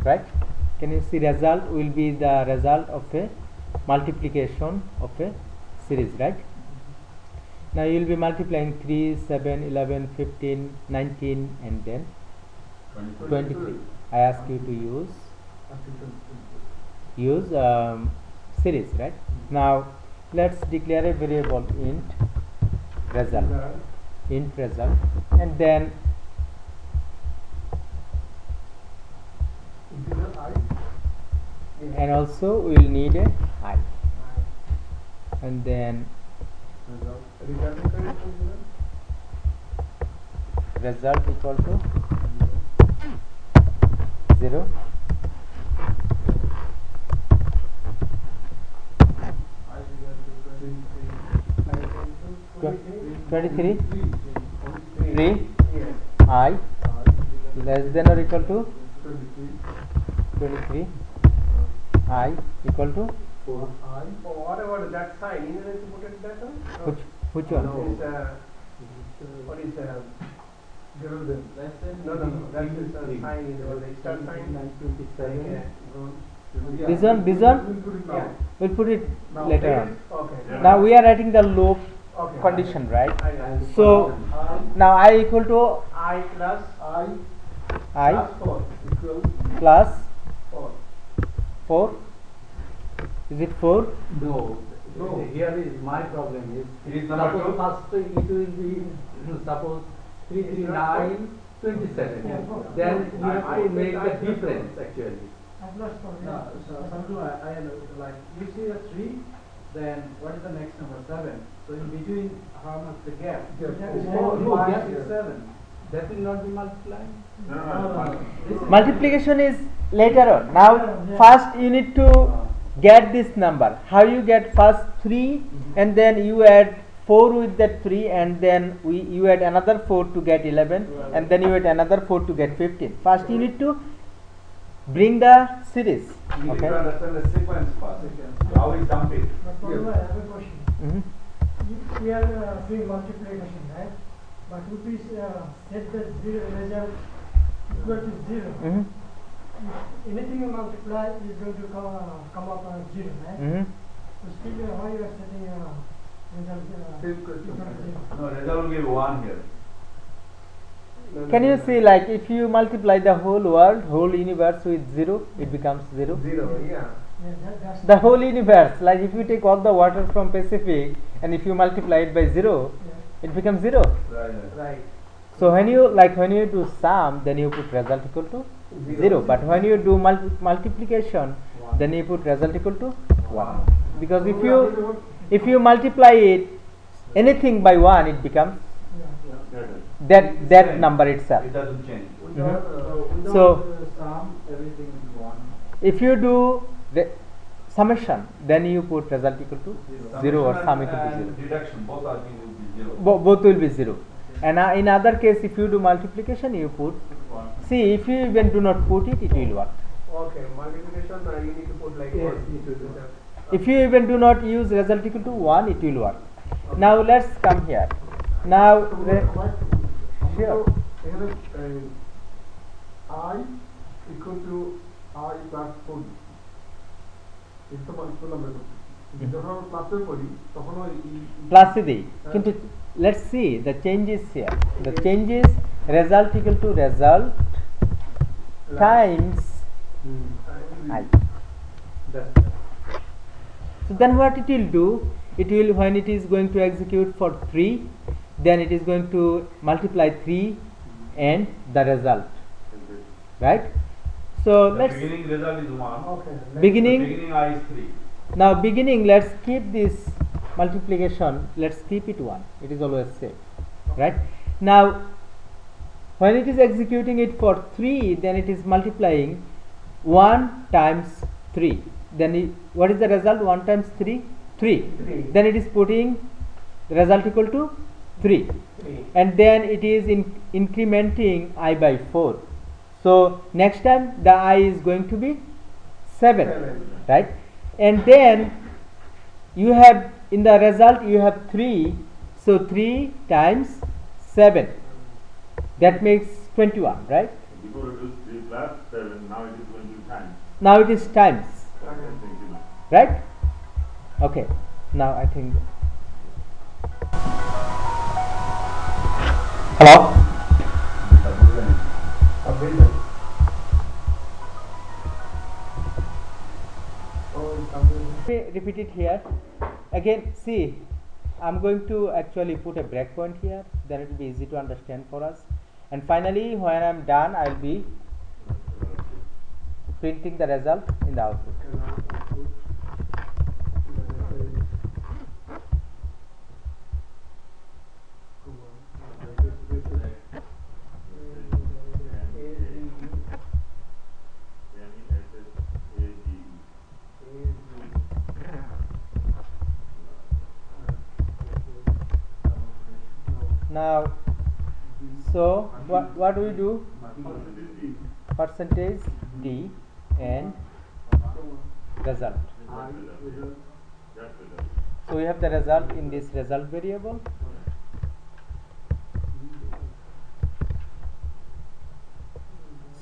right? Can you see result will be the result of a multiplication of a series, right? Now you will be multiplying 3, 7, 11, 15, 19 and then 23. I ask you to use series, right? Now let's declare a variable int result, and then and also we will need a I, and then result equal to 0. Tw- 23 3 I less than or equal to 23 I equal to What about that sign? You need to put it that one? which one? What is greater than? No. That is a sign. Is the extra sign. This one Yeah. we'll put it later on. Okay. Now we are writing the loop Okay. condition, right? I So now I equal to I plus I plus 4 equal plus 4. 4. Is it 4? No. Here is my problem is suppose first it will be suppose 339 27. Then you have to make the difference actually. No, so I like you see the 3, then what is the next number? 7. So in between, how much the gap? No, Gap yes. is 7. That will not be multiplied. This is Multiplication is later on. Now first you need to get this number. How you get first 3 and then you add 4 with that 3 and then you add another 4 to get 11 and then you add another 4 to get 15. First you need to bring the series. You need Okay. to understand the sequence first. How we jump it. But I have a question. Mhm. We are doing multiplication, right? But if we set the result equal to 0, Mhm. anything you multiply is going to come up as 0, right? Mhm. So still, why you are setting result Same equal question. to 0? No, result will give 1 here. Can you see, like if you multiply the whole world, whole universe with 0, it becomes 0. 0, yeah. Yeah, that's The whole universe, like if you take all the water from Pacific and if you multiply it by 0, yeah. it becomes 0. Right. Right. So when you do sum, then you put result equal to 0. But when you do multiplication, then you put result equal to 1. Because if you multiply it anything by 1, it becomes that number itself. It doesn't change. Without So- sum, everything is 1. If you do the summation, then you put result equal to 0 or sum equal to 0. And deduction, both are will be 0. Both will be 0. And in other case, if you do multiplication, you put. See, if you even do not put it, it will work. Okay, multiplication you need to put like Yes, 1. it will work. If you even do not use result equal to 1, it will work. Now let's come here. Now, sure. I equal to I plus 4. It's the multiple number. যখন আমরা ক্লাসে পড়ি তখন Plus দিই কিন্তু let's see the changes here. The changes result equal to result times I. So then what it will do, it will, when it is going to execute for 3, then it is going to multiply 3 and the result, right? So The let's beginning result is 1. Okay. beginning. The beginning I is 3. Now beginning, let's keep this multiplication, let's keep it 1. It is always safe, right? Now when it is executing it for 3, then it is multiplying 1 times 3. Then what is the result? 1 times 3? 3. Then it is putting the result equal to 3. 3. And then it is incrementing I by 4. So next time the I is going to be 7, right? And then you have in the result you have 3, so 3 times 7, that makes 21, right? Before it was 3 plus 7, now it is going to be Now it is times, right? Okay, now I think. Hello? Let me repeat it here. Again, see, I'm going to actually put a breakpoint here, then it will be easy to understand for us. And finally, when I'm done, I'll be printing the result in the output. Now, so what do we do? Percentage D and result. So we have the result in this result variable.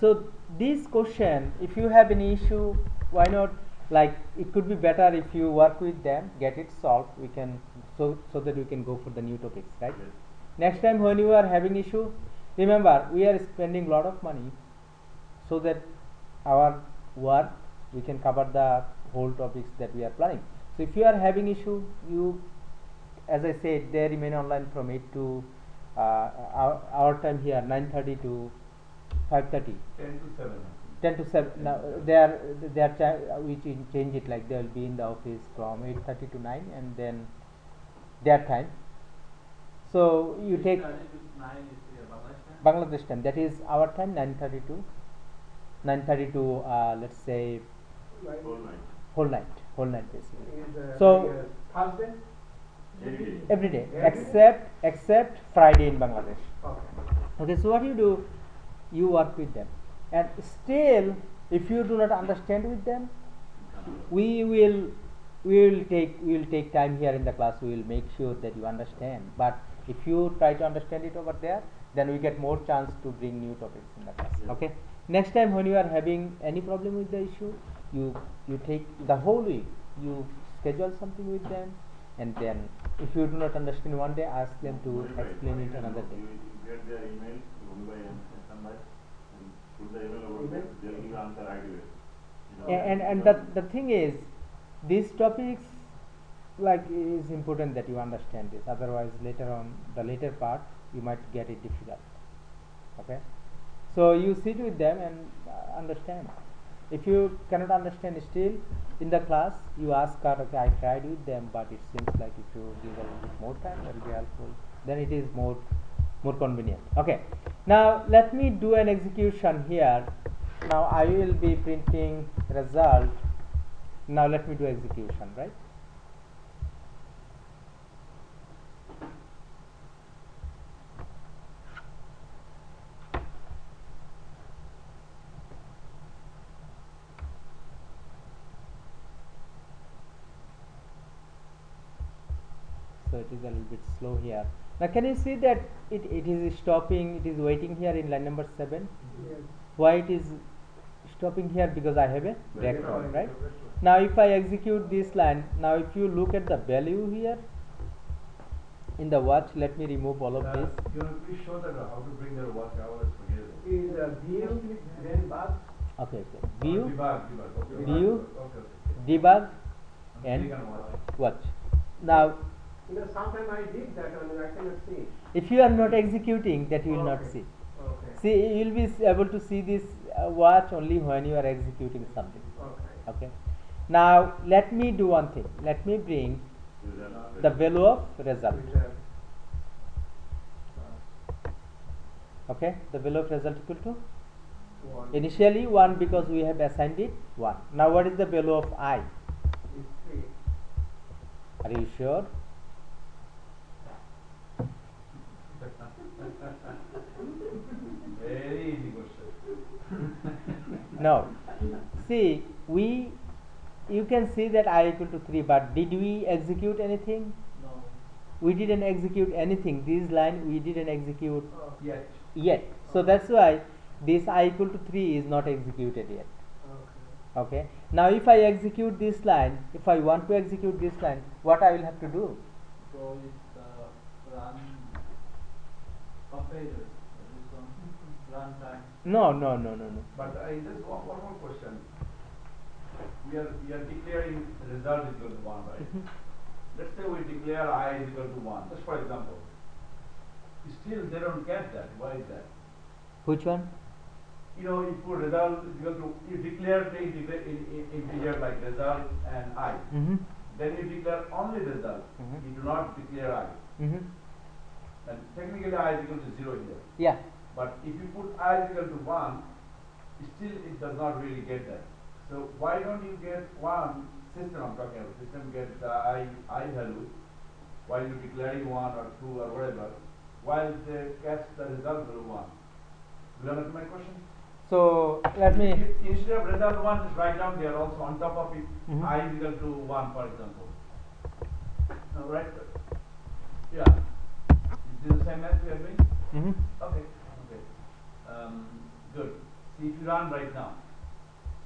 So this question, if you have any issue, why not, like, it could be better if you work with them, get it solved, we can, so that we can go for the new topics, right? Yes. Next time when you are having issue, remember, we are spending lot of money so that our work, we can cover the whole topics that we are planning. So if you are having issue, you, as I said, they remain online from 8 to our time here, 9:30 to 5:30. 10 to 7. 10 to 7. Now we change it, like they will be in the office from 8:30 to 9, and then their time. So you take Bangladesh time. That is our time, 9:30 to let's say whole night basically. So Thursday? every day Every except Friday in Bangladesh. Okay. Okay, so what you do, you work with them, and still if you do not understand with them, we will take time here in the class. We will make sure that you understand, but if you try to understand it over there, then we get more chance to bring new topics in the class. Yes. Okay, next time when you are having any problem with the issue, you take the whole week, you schedule something with them, and then if you do not understand one day, ask them to explain it another day. You get their email, and put the email over there, they'll give you answer right away. And the thing is, these topics, like, is important that you understand this, otherwise later on, the later part, you might get it difficult. Okay, so you sit with them and understand. If you cannot understand still in the class, you ask her, okay, I tried with them, but it seems like if you give a little bit more time, that will be helpful, then it is more convenient. Okay, now let me do an execution here. Now I will be printing result. Now let me do execution, right? So it is a little bit slow here. Now can you see that it is stopping, it is waiting here in line number 7? Yes. Why it is stopping here? Because I have a breakpoint, right? Now if I execute this line, now if you look at the value here in the watch, let me remove all of this. You know, please show them how to bring their watch. I always forget it. Is view, then bus. Okay, view, Debug. Okay. View. Okay. debug, And and click on watch. watch. Now You know, sometime I did that and I cannot see. if you are not executing, that you will not Okay. see. Okay. See, you will be able to see this watch only when you are executing something. Okay. Okay, now let me do one thing. Let me bring the value of result. Reserve. Okay, the value of result equal to One. initially 1, because we have assigned it 1. Now what is the value of I? Is 3. Are you sure? Very easy question. No. See, you can see that I equal to 3, but did we execute anything? No. We didn't execute anything. This line we didn't execute Yet. yet. So that's why this I equal to 3 is not executed yet. Okay. Okay. Now if I execute this line, if I want to execute this line, what I will have to do? So it's run compare this one run time. No. But just one more question. We are declaring result is equal to 1, right? Let's say we declare I is equal to 1, just for example. Still they don't get that. Why is that? Which one? You know, if your result is equal to, you declare the integer like result and I. Mm-hmm. Then you declare only result. Mhm. You do not declare I. Mm-hmm. And technically I is equal to 0 here. Yeah. But if you put I is equal to 1, still it does not really get that. So why don't you get one system, I'm talking about, system get the I value while you declaring 1 or 2 or whatever, while they catch the result value 1. Do you understand my question? So let me. Instead of result 1, just write down there also on top of it, Mhm. I is equal to 1, for example. Now, right? Yeah. Is this the same math we are doing? Mm-hmm. Okay. Good. See, if you run right now,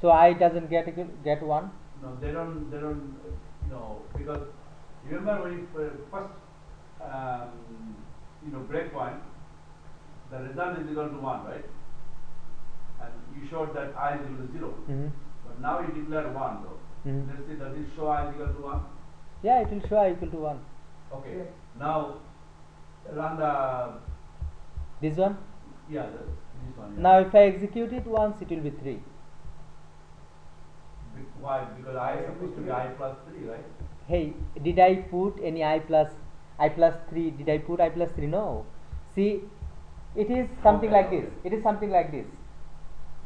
So I doesn't get one. no, they don't, because remember when you first, breakpoint, the result is equal to 1, right? And you showed that I is equal to 0. Mm-hmm. But now you declare 1 though. Mhm. Let's see, does it show I is equal to 1? Yeah, it will show I equal to 1. Okay. Now, run the, This one. this one. Yeah. Now if I execute it once, it will be 3. Why? Because I is supposed to be I plus 3, right? Hey, did I put any I plus 3? Did I put I plus 3? No. See, it is something Okay, like this. okay. It is something like this.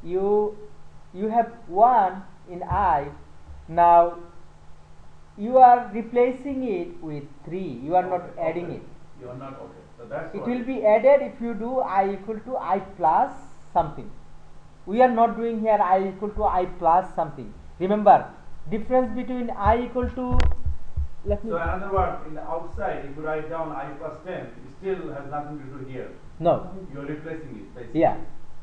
You have 1 in I. Now you are replacing it with 3. You are not Okay, adding okay. it. You are not okay. So that's It what will be added if you do I equal to I plus something. We are not doing here I equal to I plus something. Remember, difference between I equal to, let me, So another word, in the outside, if you write down I plus 10, it still has nothing to do here. no, You are replacing it, basically. yeah,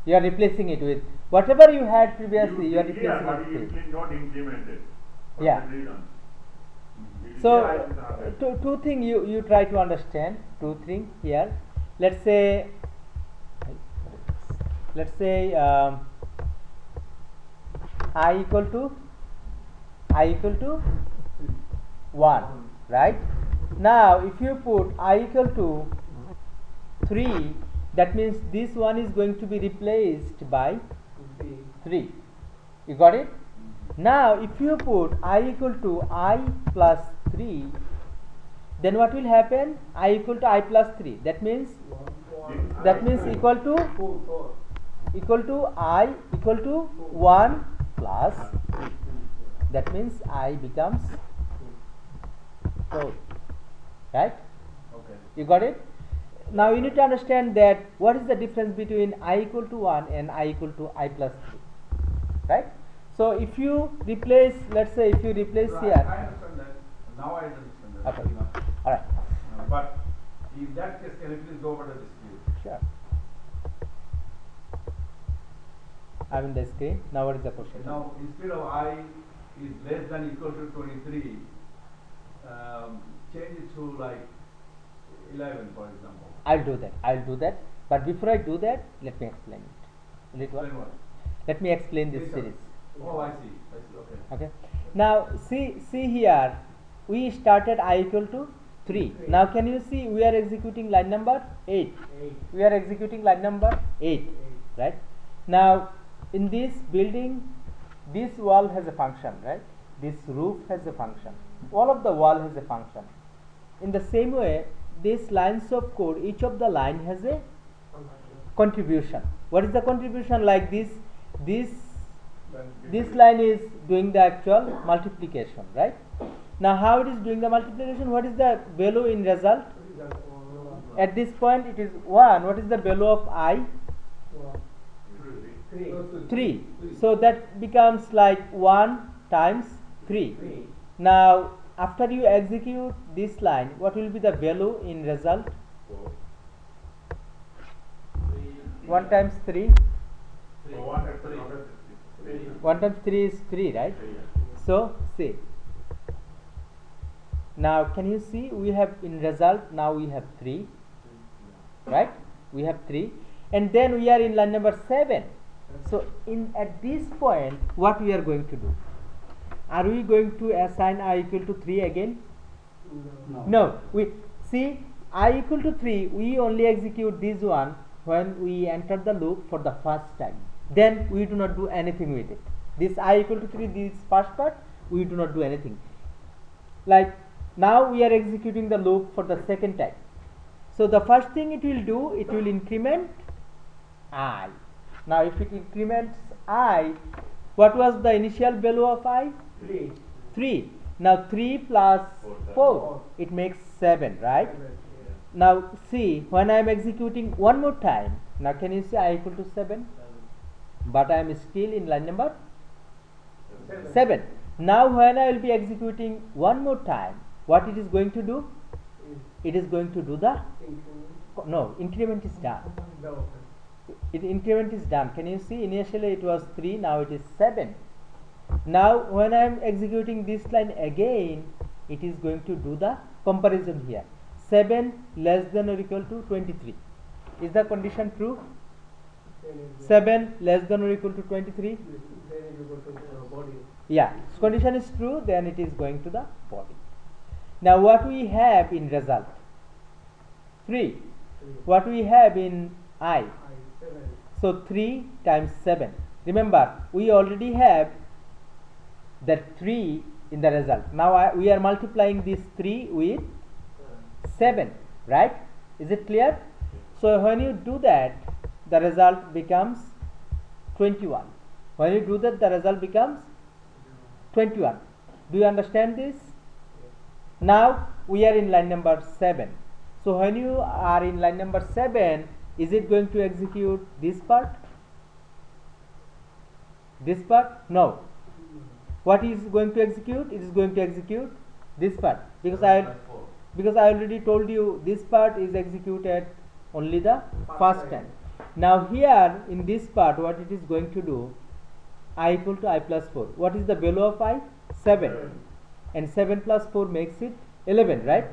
you are replacing it with whatever you had previously, you are declare, replacing but it with. you not implement it. For Yeah. that reason. You So, declare I with 100. two things you try to understand, two things here. Let's say I equal to 1, right? Now if you put I equal to 3, that means this one is going to be replaced by 3. You got it? Now if you put I equal to I plus 3, then what will happen? I equal to I plus 3. That means equal to I equal to 1 plus, that means I becomes 4, right? Okay. You got it? Now you need to understand that what is the difference between I equal to 1 and I equal to I plus 3, right? So if you replace, let's say if you replace So here, I understand that. Now I understand that. Okay. very much. alright, But in that case, can you please go over the dispute? sure. I'm in the screen. Now what is the question? Now, instead of I is less than equal to 23, change it to like 11, for example. I'll do that. But before I do that, let me explain it. Will it work? Then what? Let me explain this Please, series. Oh, I see. Okay. Okay. Now see here, we started I equal to 3. Now can you see we are executing line number 8. We are executing line number 8, right? Now in this building, this wall has a function, right? This roof has a function. All of the wall has a function. In the same way, these lines of code, each of the line has a contribution. What is the contribution? Like this line is doing the actual multiplication, right? Now how it is doing the multiplication? What is the value in result? At this point it is 1. What is the value of I? 3. So that becomes like 1 times 3. Now after you execute this line, what will be the value in result? 1 times 3. So 1 at 3. 1 times 3 is 3, right? So see, now can you see we have in result now we have 3, right? We have 3, and then we are in line number 7. So in at this point what we are going to do? Are we going to assign I equal to 3 again? No. We see I equal to 3, we only execute this one when we enter the loop for the first time. Then we do not do anything with it. This I equal to 3, this first part, we do not do anything. Like now we are executing the loop for the second time. So the first thing it will do, it will increment I. Now if it increments I, what was the initial value of I? 3. Now 3 plus 4, it makes 7, right? Now see, when I am executing one more time, now can you see I equal to 7? But I am still in line number 7. Now when I will be executing one more time, what it is going to do? It is going to do the increment is done. Increment is done. Can you see, initially it was 3, now it is 7. Now when I am executing this line again, it is going to do the comparison here. 7 less than or equal to 23. Is the condition true? 7 less than or equal to 23? Yeah, so condition is true, then it is going to the body. Now what we have in result? 3. What we have in I? So 3 times 7. Remember, we already have that 3 in the result. Now we are multiplying this 3 with 7, right? Is it clear? So when you do that, the result becomes 21. When you do that, the result becomes 21. Do you understand this? Now we are in line number 7. So when you are in line number 7, is it going to execute this part? This part? No. What is going to execute? It is going to execute this part, because I already told you this part is executed only the first time. Now here in this part, what it is going to do? I equal to I plus 4. What is the value of I? 7. And 7 plus 4 makes it 11, right?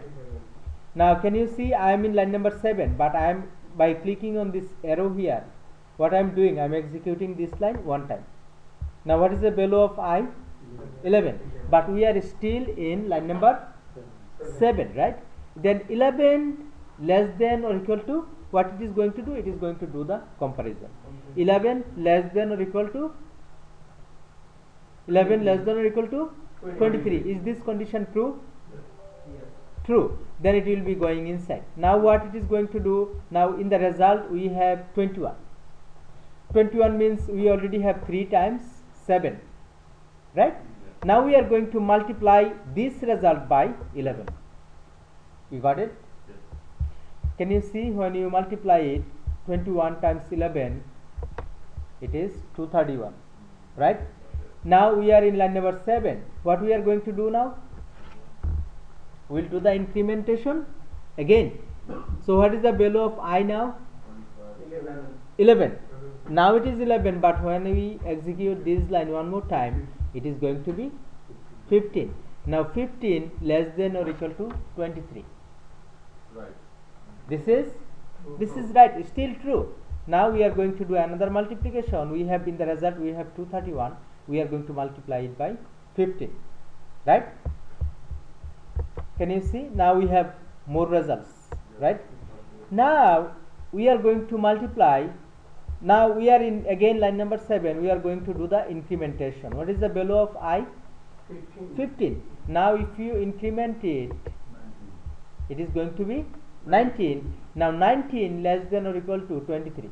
Now can you see I am in line number 7, but I am, by clicking on this arrow here, what I am doing? I am executing this line one time. Now what is the value of I? 11. But we are still in line number 7, right? Then 11 less than or equal to, what it is going to do? It is going to do the comparison. 11 less than or equal to 23. Is this condition true? True. Then it will be going inside. Now what it is going to do? Now in the result we have 21. 21 means we already have 3 times 7, right? Now we are going to multiply this result by 11. You got it? Can you see, when you multiply it, 21 times 11, it is 231, right? Now we are in line number 7. What we are going to do now? We will do the incrementation again. So what is the value of I now? 11. Now it is 11, but when we execute this line one more time, it is going to be 15. Now 15 less than or equal to 23. Right. This is right, still true. Now we are going to do another multiplication. We have in the result we have 231. We are going to multiply it by 15, right? Can you see? Now we have more results, right? Now we are going to multiply. Now we are in again line number 7. We are going to do the incrementation. What is the value of I? 15. Now if you increment it, it is going to be 19. Now 19 less than or equal to 23.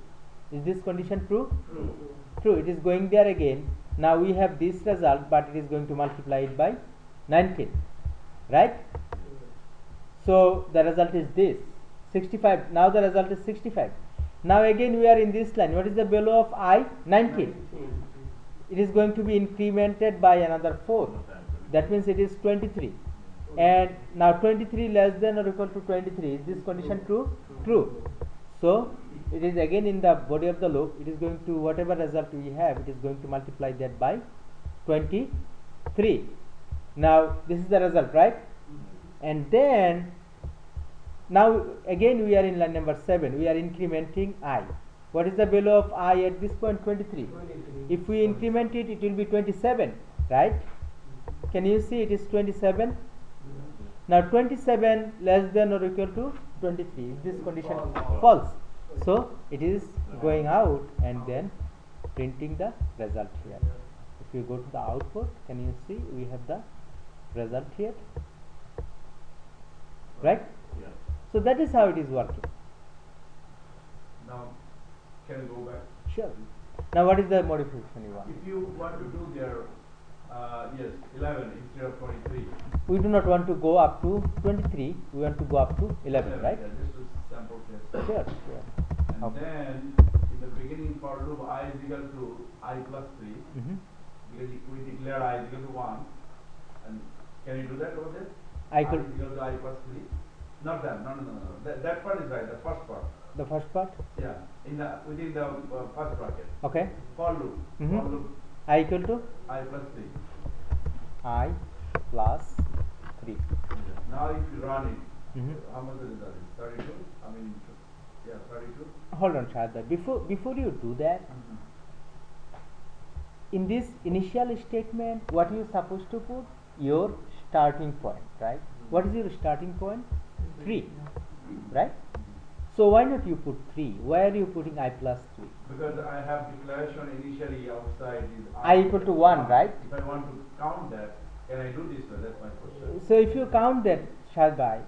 Is this condition true? True. It is going there again. Now we have this result, but it is going to multiply it by 19, right? So the result is this 65. Now the result is 65. Now again we are in this line. What is the value of I? 19. It is going to be incremented by another 4. That means it is 23. And now 23 less than or equal to 23. Is this condition true? True. So it is again in the body of the loop. It is going to, whatever result we have, it is going to multiply that by 23. Now this is the result, right? And then now again we are in line number 7. We are incrementing I. What is the value of I at this point? 23. If we increment it, it will be 27, right? Can you see it is 27? Now 27 less than or equal to 23. If this condition false, so it is going out and then printing the result here. If you go to the output, can you see we have the result here, right? Yeah. So that is how it is working. Now, can you go back? Sure. Now what is the modification you want? If you want to do their, yes, 11 instead of 23. We do not want to go up to 23. We want to go up to 11, right? Yeah, just to sample test. Sure. Sure. And Okay. then, in the beginning for loop, I is equal to I plus 3, Mm-hmm. because we declared I is equal to 1. And can you do that over there? I could. is equal to I plus 3. Not that, no. That part is right, the first part. The first part. Yeah, within the first bracket. Okay. For loop. Mhm. For loop, I equal to I plus 3. I plus 3. Now if you run it, Mhm. how much the result is? 32? I mean, yeah, 32. Hold on, Shahada. Before you do that, in this initial statement, what you supposed to put? Your starting point, right? What is your starting point? 3, right? So why not you put 3? Why are you putting I plus 3? Because I have declaration initially outside is I equal to 1, right? If I want to count that, can I do this way? That's my question. So if you count that, Shahada,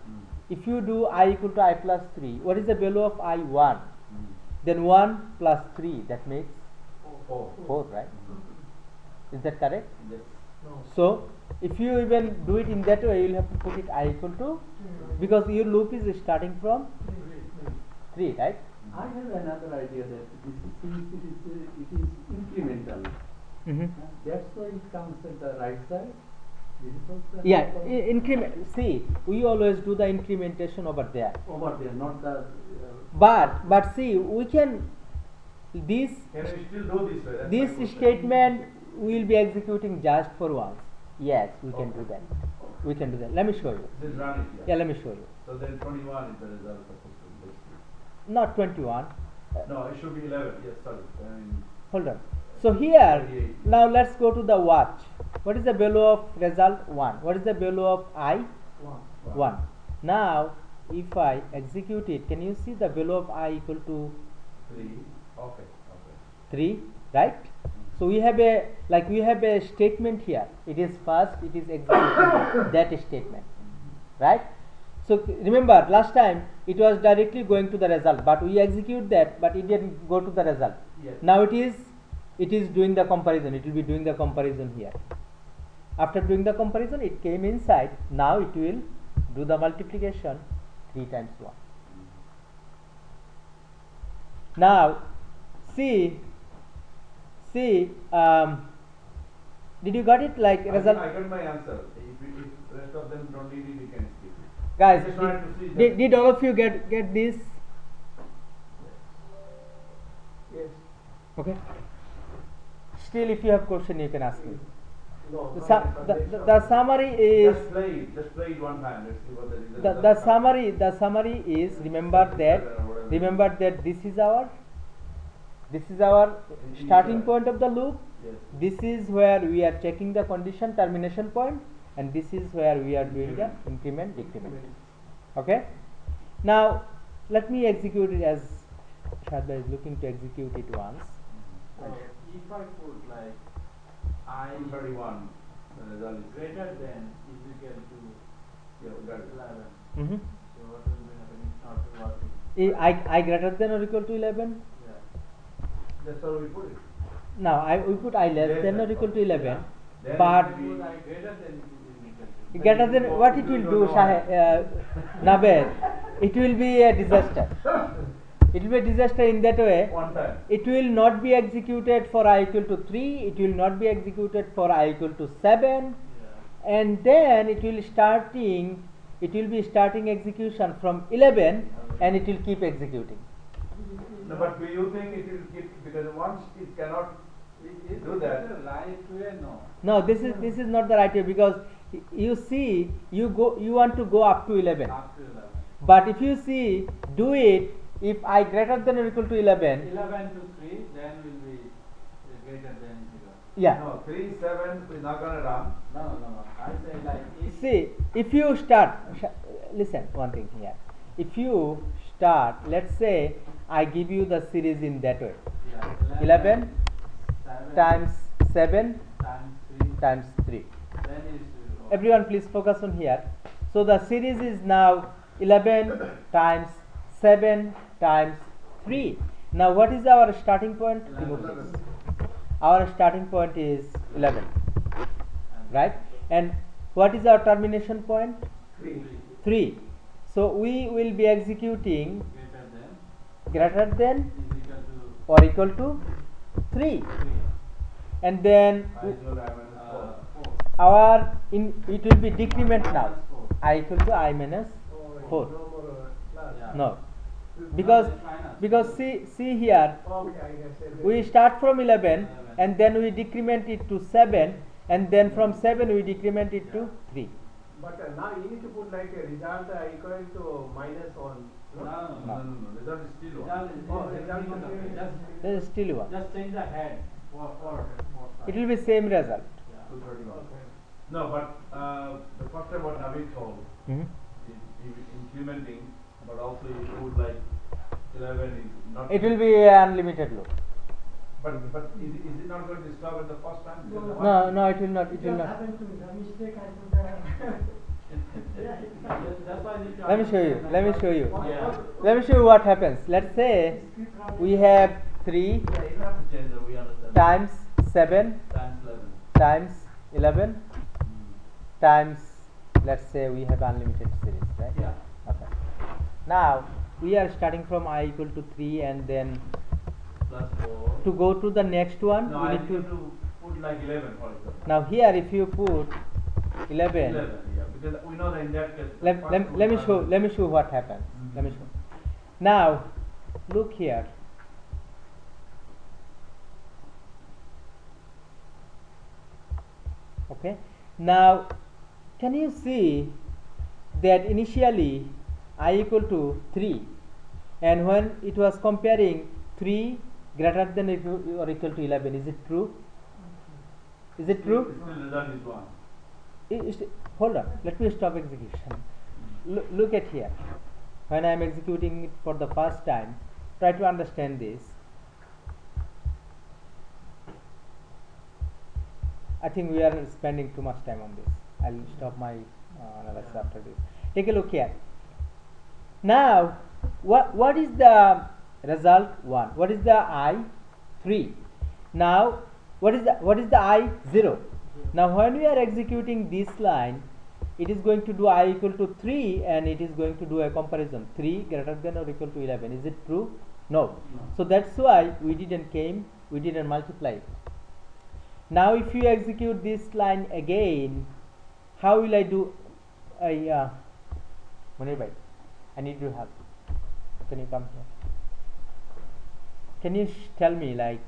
if you do I equal to I plus 3, what is the value of I? 1. Then 1 plus 3, that makes 4, right? Is that correct? Yes. So if you even do it in that way, you will have to put it I equal to, because your loop is starting from 3, right? I have another idea that this is, since it is incremental, Mm-hmm. that's why it comes at the right side. This is also Yeah, increment. See, we always do the incrementation over there. over there, not the. But see, we can this Can we still do this way? That's my this question. statement we will be executing just for once. Yes, we can do that. We can do that. Let me show you. Just run it. Yeah, let me show you. So then 21 is the result supposed to be. Basically. Not 21. No, it should be 11. Yes, sorry. I mean, Hold on. So here, 38. now let's go to the watch. What is the value of result? 1. What is the value of I? 1. Now, if I execute it, can you see the value of I equal to 3. Okay. 3, right? So we have a statement here. It is first, it is executing that statement, right? So remember last time it was directly going to the result, but we execute that, but it didn't go to the result. Yes. Now it is doing the comparison. It will be doing the comparison here. After doing the comparison, it came inside. Now it will do the multiplication 3 times 1. Now see, did you got it? Like result, I got my answer. If rest of them don't need it, we can skip it. guys. Just trying to see Did, that- did all of you get this? Yes. Okay. Still, if you have question, you can ask me. No. The summary is Just play it one time. Let's see what the result the summary is remember that this is our starting point of the loop. Yes. This is where we are checking the condition termination point, and this is where we are doing the increment decrement. Okay. Now let me execute it as Shadda is looking to execute it once. If I put like I 31. The result is greater than is equal to Yeah, we got it. 11, Mm-hmm. so what will be happening? It's not working. I greater than or equal to 11. Yeah. That's how we put it. Now we put I less than or equal to 11. Yeah. Then But it will be- Suppose I greater than it is equal to. greater than what it will do, Nabed? It will be a disaster. It will be a disaster in that way. one time. It will not be executed for I equal to 3. It will not be executed for I equal to 7. Yeah. And then it will be starting execution from 11, and it will keep executing. No, but do you think it will keep, because once it cannot do that. Right way, no. No, this is not the right way, because you see you want to go up to 11. Up to 11. But if you see, do it if I greater than or equal to 11. 11 to 3, then will be greater than 0. Yeah. No, 3, 7 is not gonna run. No. I say like if See, if you start, listen one thing here. If you start, let's say I give you the series in that way. yeah, 11 7 times 7 times 3, times 3. then is Everyone please focus on here. So the series is now 11 times 7 times 3. Now what is our starting point? Remove this. Our starting point is 11, right? And what is our termination point? 3. So we will be executing greater than greater than is equal to or equal to 3, 3. and then I will have a 4. 4. our it will be decrement now. Minus 4. I equal to I minus 4. No more class. Yeah. No, because see here, Okay, I guess. we start from 11 and then we decrement it to 7, and then from 7 we decrement it to 3. But now you need to put like a result equal to minus 1. No. Result is still 1. Result is- Oh, result is- just There is still one. just change the head for It will be same result. 231. No, but the first time what Navid told Mhm. is incrementing, but also you put like 11 is not. It will be unlimited loop. But is it not going to stop at the first time? Because the No, one- no, it will not. It will Just not. happened to me, the mistake I put That's why I need to Let me show you. Let me show you. Yeah. Let me show you what happens. Let's say we have 3 Yeah, you don't have to change that, we understand. times 7 times 11. times 11 times, let's say we have unlimited series, right? Yeah. Okay. Now we are starting from I equal to 3, and then Plus 4. to go to the next one No, we I need need to put like 11 for example. now here if you put 11, 11, yeah, because we know that in that case. the let, first let, two let me are- show what happens. Let me show. Now look here. Okay, now can you see that initially I equal to 3, and when it was comparing 3 greater than or equal to 11, is it true? Is it true? Still result is 1. Hold on, let me stop execution. Look at here. When I am executing it for the first time, try to understand this. I think we are spending too much time on this. I'll stop my analysis after this. Take a look here. Now, what is the result 1? What is the I? 3. Now, what is the I? 0. Now, when we are executing this line, it is going to do I equal to 3, and it is going to do a comparison 3 greater than or equal to 11. Is it true? No. So that's why we didn't multiply it. Now if you execute this line again, how will I do? Munir bhai, I need your help. Can you come here? Can you tell me, like,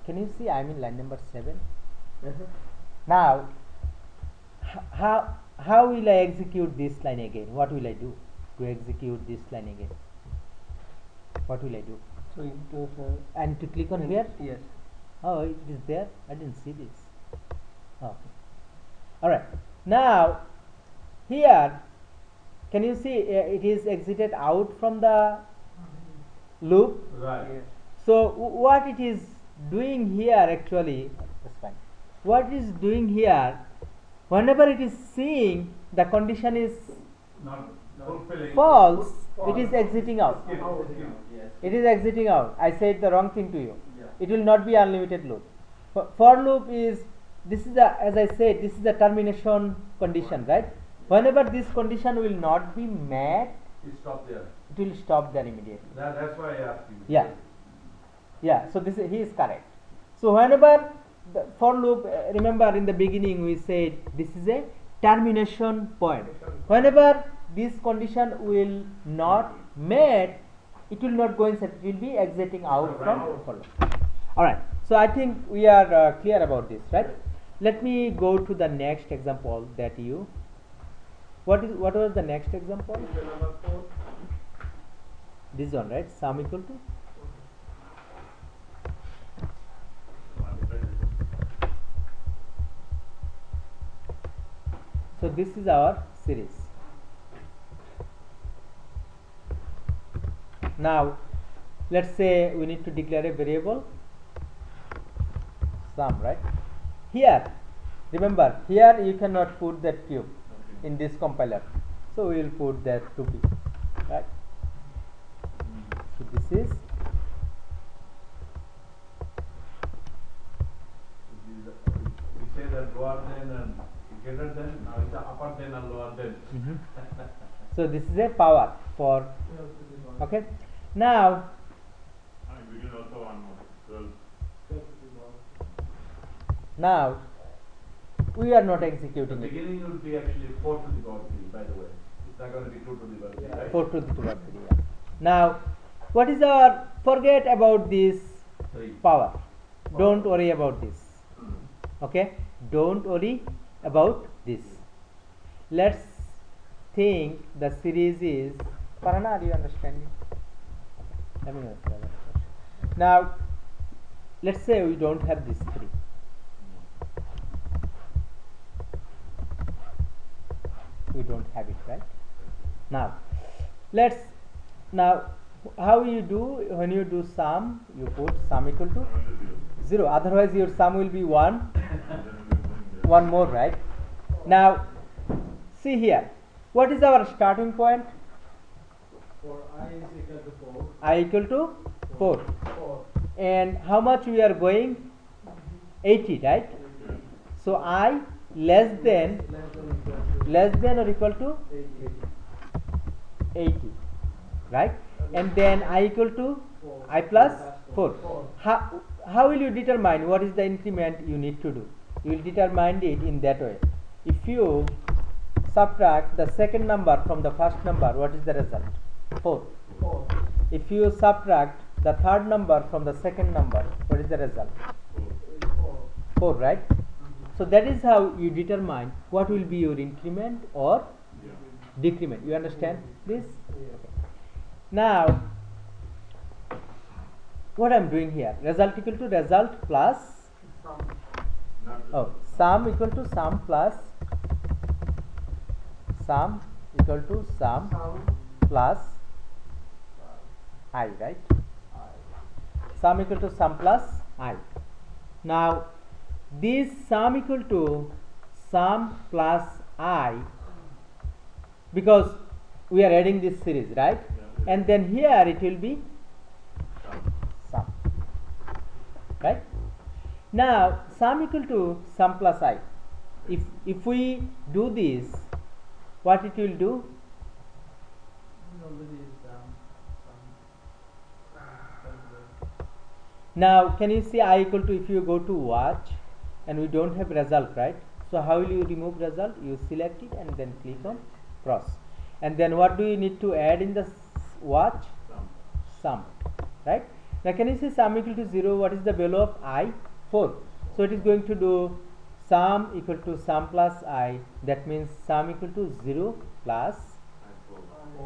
can you see I'm in line number 7? Now how will I execute this line again? What will I do to execute this line again? What will I do? So into I need to click on here. yes. Oh, it is there. I didn't see this. Okay. All right. Now here, can you see it is exited out from the loop? Right. Yes. So what it is doing here actually, that's fine. What it is doing here, whenever it is seeing the condition is Not fulfilling. false, it is exiting out. Skip, skip. Yes. It is exiting out. I said the wrong thing to you. Yeah. It will not be unlimited loop. For loop is, this is the, as I said, this is the termination condition, right? Whenever this condition will not be met, You stop there. it will stop there immediately. That's why I asked you. Yeah. Yeah, so this is, he is correct. So whenever the for loop, remember in the beginning we said this is a termination point. Whenever this condition will not met, it will not go inside, it will be exiting out from for loop. Alright, so I think we are clear about this, right? Let me go to the next example that you, what was the next example? Number 4. This one, right? Sum equal to, so this is our series. Now let's say we need to declare a variable sum, right? Here, remember, here you cannot put that cube in this compiler, so we will put that to be, right? So this is We say that lower than and greater than, now it's a upper than and lower than. so this is a power for, okay. Now We did also one more. 12. now we are not The executing it. beginning will be actually 4 to the power 3, by the way. It's not going to be 2 to the power 3, right? 4 to the power 3, yeah. Now what is our, forget about this 3. power, don't worry about this, okay, don't worry about this. Let's think the series is, Parana, are you understanding? Okay, let me know. Now let's say we don't have this 3, we don't have it, right? Now let's, now how you do, when you do sum, you put sum equal to 0, otherwise your sum will be 1, one more, right? Now see here, what is our starting point? For I is equal to 4. I equal to 4, 4. and how much we are going? 80, right? So I less than or equal to 80, right? And then I equal to I plus 4. How will you determine what is the increment you need to do? You will determine it in that way. If you subtract the second number from the first number, what is the result? 4. If you subtract the third number from the second number, what is the result? 4, right? So that is how you determine what will be your increment or decrement. You understand this? Okay. Now what I am doing here, result equal to result plus, oh, sum equal to sum plus sum equal to sum plus I, right? Sum equal to sum plus I. Now this sum equal to sum plus I, because we are adding this series, right? And then here it will be sum, right? Now sum equal to sum plus I. If we do this, what it will do? Now can you see I equal to, if you go to watch and we don't have result, right? So how will you remove result? You select it and then click on cross, and then what do you need to add in the watch? Sum, right? Now can you see sum equal to 0, what is the value of I? 4. So it is going to do sum equal to sum plus I, that means sum equal to 0 plus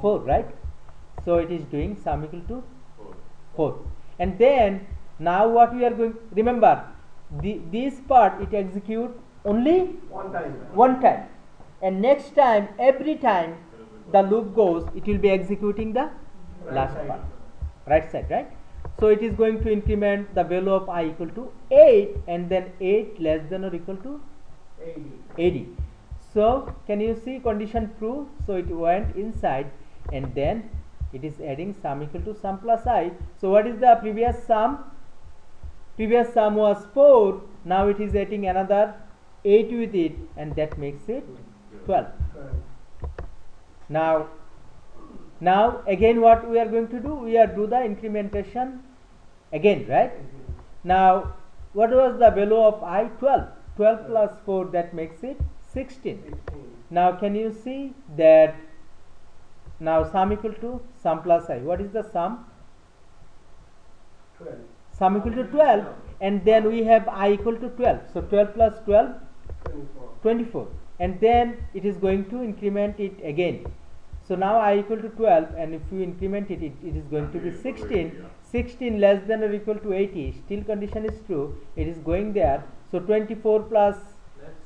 4, right? So it is doing sum equal to 4. And then now what we are going, remember this part it execute only one time, and next time, every time the loop goes, it will be executing the last part, right side, right? So it is going to increment the value of I equal to 8, and then 8 less than or equal to 80. So can you see condition true? So it went inside, and then it is adding sum equal to sum plus I. So what is the previous sum? Previous sum was 4, now it is adding another 8 with it, and that makes it 12. Now again what we are going to do, we are do the incrementation again, right? Now what was the value of I? 12. 12 plus 4, that makes it 16. Now can you see that now sum equal to sum plus I, what is the sum? 12. sum equal to 12, and then we have I equal to 12. So 12 plus 12, 24. 24, and then it is going to increment it again. So now I equal to 12, and if you increment it, it is going to be 16. 16 less than or equal to 80. Still condition is true. It is going there. So 24 plus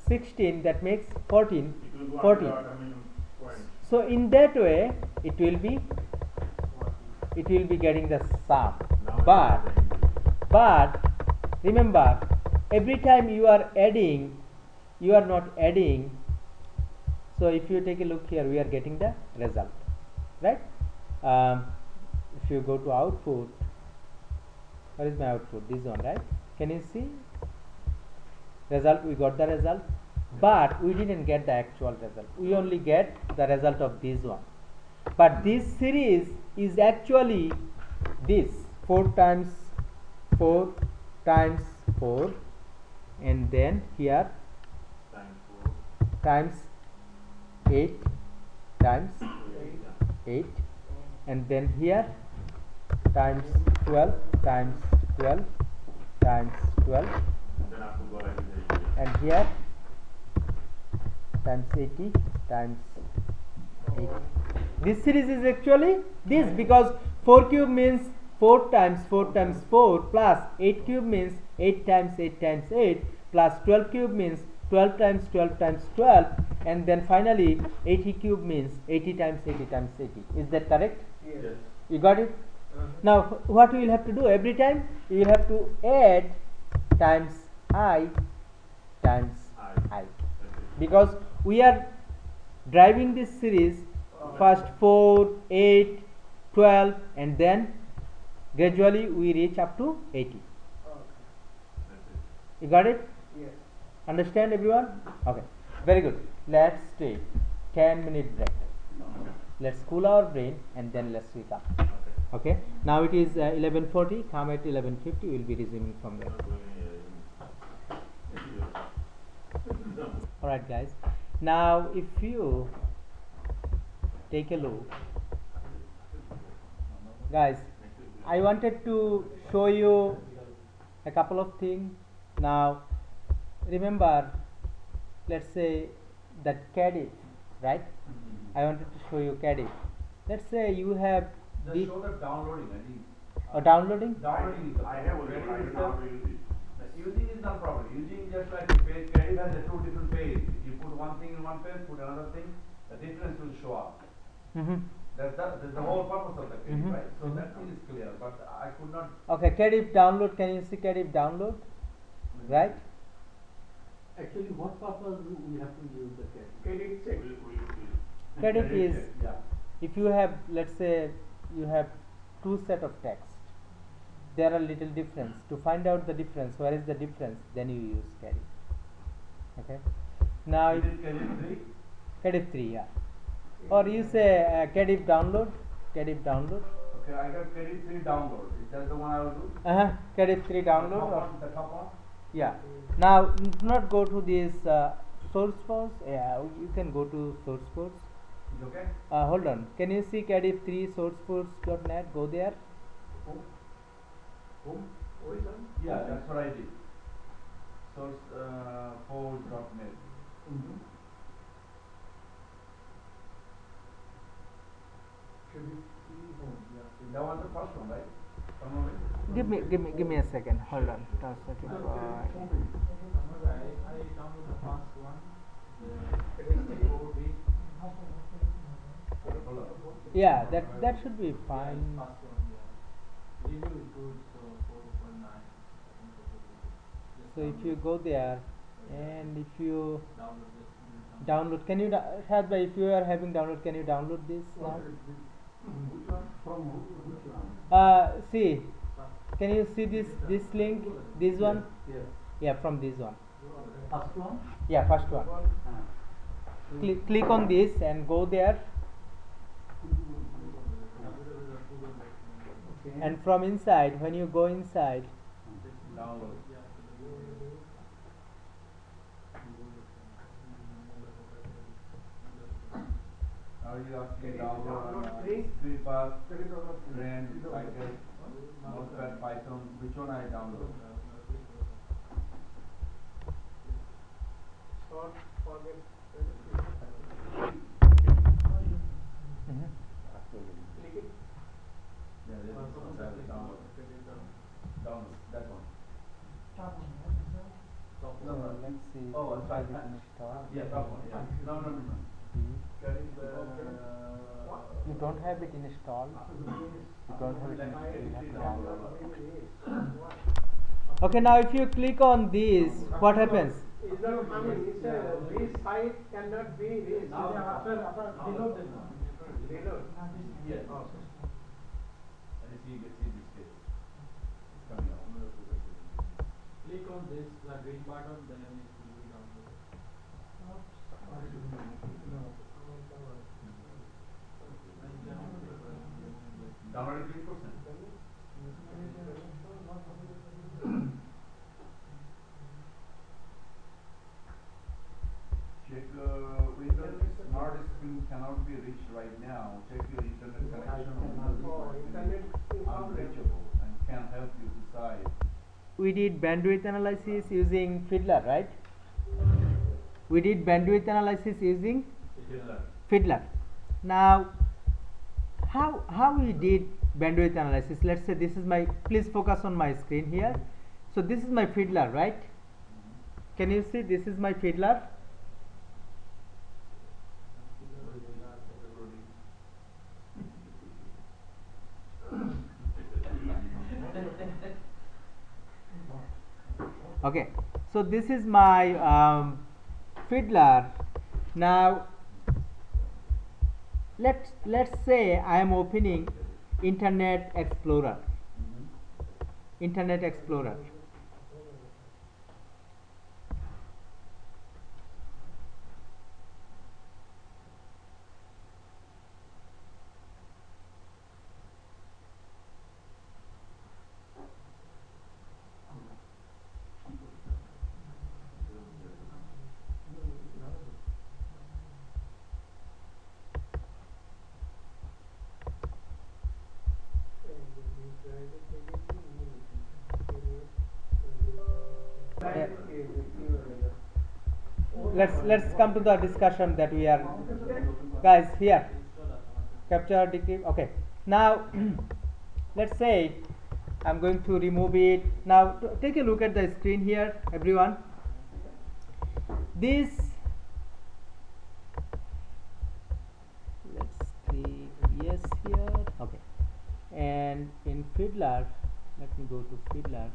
16, that makes 14. It will go 14. under the minimum point. So in that way, it will be getting the sum. Now But remember, every time you are adding, you are not adding. So if you take a look here, we are getting the result, right? If you go to output, where is my output? This one, right? Can you see? Result, we got the result, but we didn't get the actual result. We only get the result of this one. But this series is actually this 4 times 4 times 4, and then here times 4. times 8 times 8, and then here times 12 times 12 times 12, Then have to go like this. and here times 80 times 8. This series is actually this, because 4 cube means 4 times 4 times 4, plus 8 cube means 8 times 8 times 8, plus 12 cube means 12 times 12 times 12, and then finally 80 cube means 80 times 80 times 80. Is that correct? Yes. You got it? Now what we will have to do, every time you will have to add times I times I, because we are driving this series first 4, 8, 12, and then gradually we reach up to 80. You got it? Yes. Understand everyone? Okay, very good. Let's take 10-minute break. Let's cool our brain, and then let's wake up. Okay, now it is 11:40. Come at 11:50. We'll be resuming from there. Alright guys, now if you take a look, guys, I wanted to show you a couple of things. Now remember, let's say that CADIF, right? I wanted to show you CADIF. Let's say you have Just the show the downloading, I think. downloading. Downloading is the I have problem. already, I Credit is know how the- to use it. Using is not problem. Using just like a page, credit has a 2 different pages. If you put one thing in one page, put another thing, the difference will show up. Mm-hmm. That's the whole purpose of the credit, Mhm. right? So Mhm. that thing is clear, but I could not. Okay, CADIF download. Can you see CADIF download? Right? Actually, what purpose do we have to use the CAD? Credit check. We'll use it. CADIF is, Yeah. if you have, let's say you have 2 set of text, there are little difference. To find out the difference, where is the difference, then you use CADIF. Okay, now Is it credit 3? CADIF 3, yeah, or you say CADIF download. Okay, I got credit 3 download. Is that the one I will do? CADIF 3 download, or The top one? yeah. Now do not go to this source codes. Yeah, you can go to source codes. Is okay? Hold on, can you see CADIF 3 sourcecodes.net? Go there. Whom? Yeah, that's what I did. Source 4.net. That was the first one, right? Some of it? Give me a second. Hold on. Yeah, that should be fine. So if you go there, and if you download, can you Shadbhai, if you are having download, can you download this now? See, can you see this link, this one? Yes. Yeah, from this one. First one? Yeah, first one. Click on this and go there, and from inside, when you go inside, Download. Now you ask me download Download three pass, There is trend, cycle. Notepad, Python, which one I download? Short forget. Mhm. Click it. Yeah, this is one I will download. Download, that one. Top one, right? Is that- No, no. Let's see. Oh, if sorry. I can install. Yeah, top one, yeah. No, no, no, no. That is You don't have it installed. You don't have it installed. You have to download it. Okay, now if you click on this, what happens? Is not coming. It says this site cannot be this. Now- After reload it. Reload. Yes. And you see this case. It's coming out. Click on this, the green button, then it will be downloaded. Downloading 3%. Check Windows Smart Screen cannot be reached right now. Check your internet connection. Oh, internet is unreachable and can help you decide. We did bandwidth analysis using Fiddler, right? We did bandwidth analysis using Fiddler. Now, how we did bandwidth analysis? Let's say this is my. Please focus on my screen here. So this is my Fiddler, right? Can you see this is my Fiddler? Okay, so this is my Fiddler. Now let's say I am opening Internet Explorer. Internet Explorer. Let's come to the discussion that we are, guys, here capture decrypt. Okay, now let's say I'm going to remove it. Now take a look at the screen here, everyone. This, let's click yes here. Okay, and in Fiddler, let me go to Fiddler.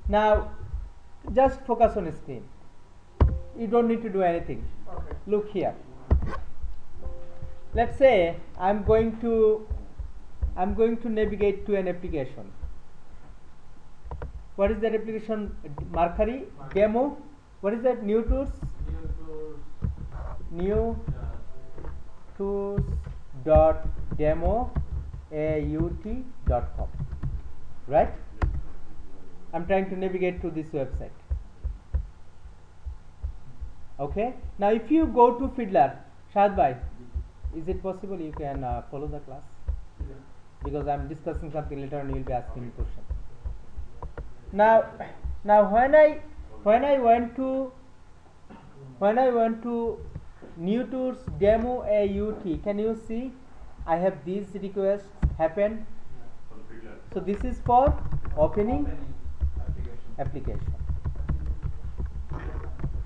Now just focus on the screen. You don't need to do anything. Okay. Look here. Let's say I'm going to navigate to an application. What is that application? Mercury demo. What is that? New tools. New tools dot demo aut.com. Right? I'm trying to navigate to this website. Okay. Now if you go to Fiddler, Shahad bhai, is it possible you can follow the class? Because I'm discussing something later on, you will be asking me questions. Now when I went to new tools demo aut, can you see I have these requests happen? So this is for opening application.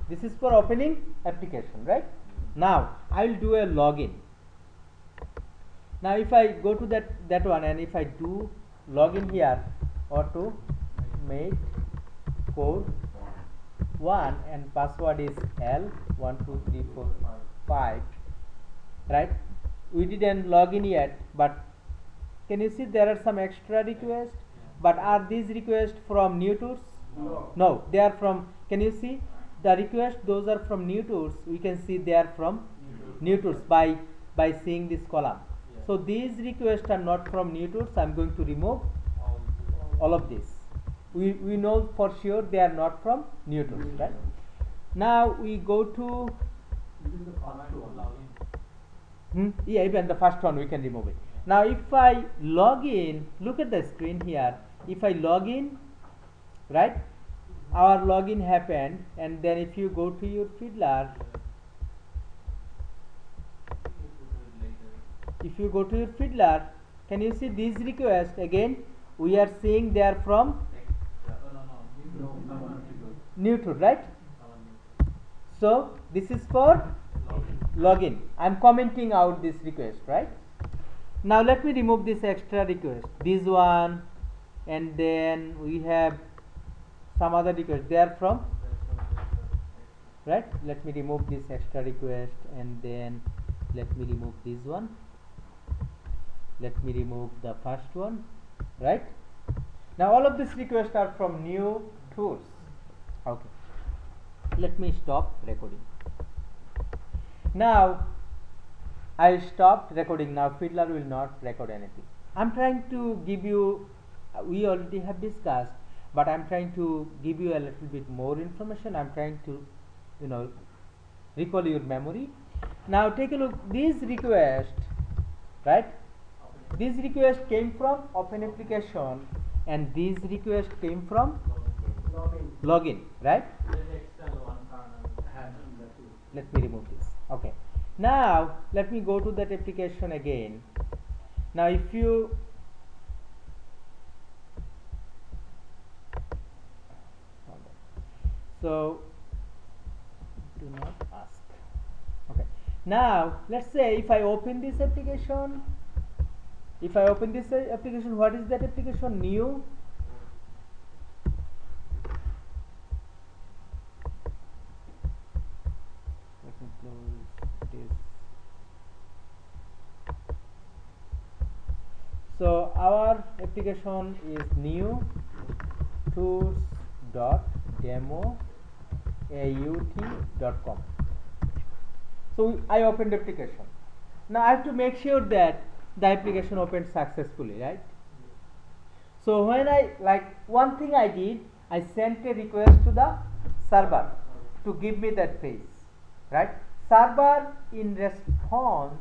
This is for opening application, right? Now I will do a login. Now if I go to that one, and if I do login here, auto make code 1 and password is L12345, right? We didn't log in yet, but can you see there are some extra requests? But are these requests from new tools? No, they are from, can you see the request? Those are from new tools. We can see they are from new tools by seeing this column. So these requests are not from new tools. I'm going to remove all of this. We know for sure they are not from new tools, right? Now we go to Yeah, even the first one we can remove it. Now if I log in, look at the screen here. If I log in, right, our login happened, and then if you go to your Fiddler, if you go to your Fiddler, can you see these requests again? We are seeing they are from new tool, right? So this is for login. I am commenting out this request, right? Now let me remove this extra request, this one, and then we have some other request. They are from, right? Let me remove this extra request, and then let me remove this one. Let me remove the first one, right? Now all of these requests are from new tools. Okay. Let me stop recording. Now I stopped recording. Now Fiddler will not record anything. I'm trying to give you, we already have discussed, but I'm trying to give you a little bit more information. I'm trying to, recall your memory. Now take a look. These requests, right? These requests came from open application, and these requests came from login, right? Let me remove this. Okay. Now let me go to that application again. Now if you so do not ask. Okay. Now let's say if I open this application, what is that application? New. Let me close this. So our application is new tools.demoaut.com. So I opened the application. Now I have to make sure that the application opened successfully, right? So when one thing I did, I sent a request to the server to give me that page, right? Server in response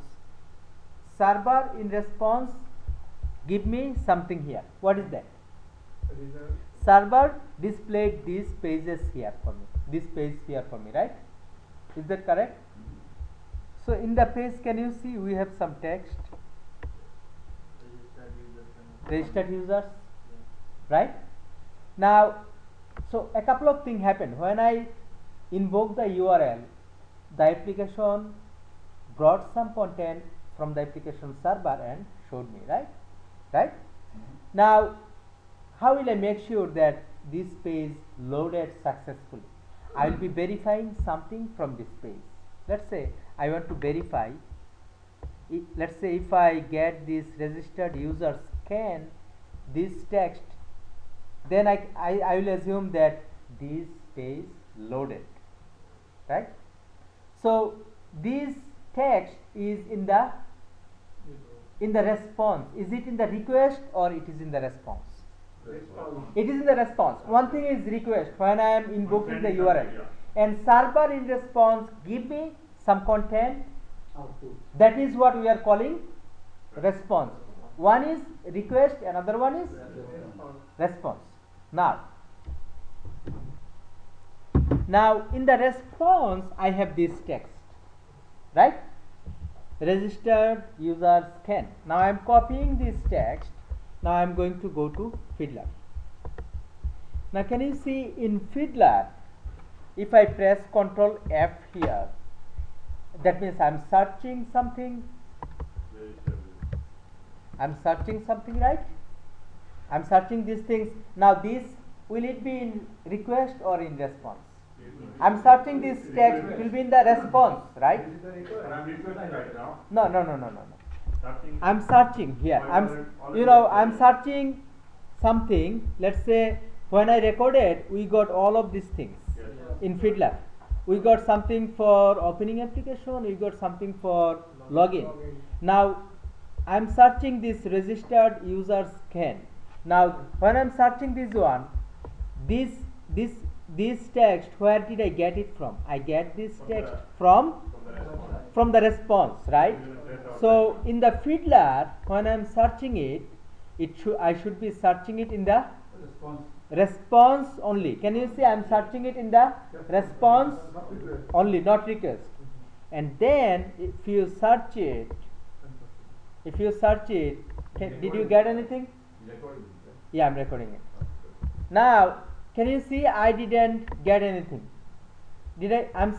give me something here. What is that? Server displayed these pages here for me, this page here for me, right? Is that correct? So in the page, can you see we have some text, registered users, right? Now, so a couple of things happen. When I invoke the URL, the application brought some content from the application server and showed me, right? Now how will I make sure that this page loaded successfully? I will be verifying something from this page. Let's say I want to verify, let's say if I get this registered user scan this text, then I will assume that this page loaded, right? So this text is in the response. Is it in the request or it is in the response? It is in the response. One thing is request, when I am invoking the URL, and server in response give me some content. That is what we are calling response. One is request, another one is response. Now in the response I have this text, right? Registered user scan. Now I am copying this text. Now I am going to go to Fiddler. Now can you see in Fiddler, if I press Ctrl F here, that means I am searching something. I am searching something, right? I am searching these things. Now this, will it be in request or in response? I am searching this text, it will be in the response, right? But I'm requesting right now. No. Searching. I am searching here. I am searching something. Let's say when I recorded, we got all of these things in Fiddler. We got something for opening application. We got something for login. Now I am searching this registered user scan. Now when I am searching this one, this this text, where did I get it from? I get this From text the- from From the response. the response, right? It will print out So the- in the Fiddler, when I am searching it, I should be searching it in the Response. response only. Can you see I am searching it in the response Not request. only, not request. And then if you search it, did you get anything? Recording, right? Yeah, I'm recording it. Now, can you see I didn't get anything? I'm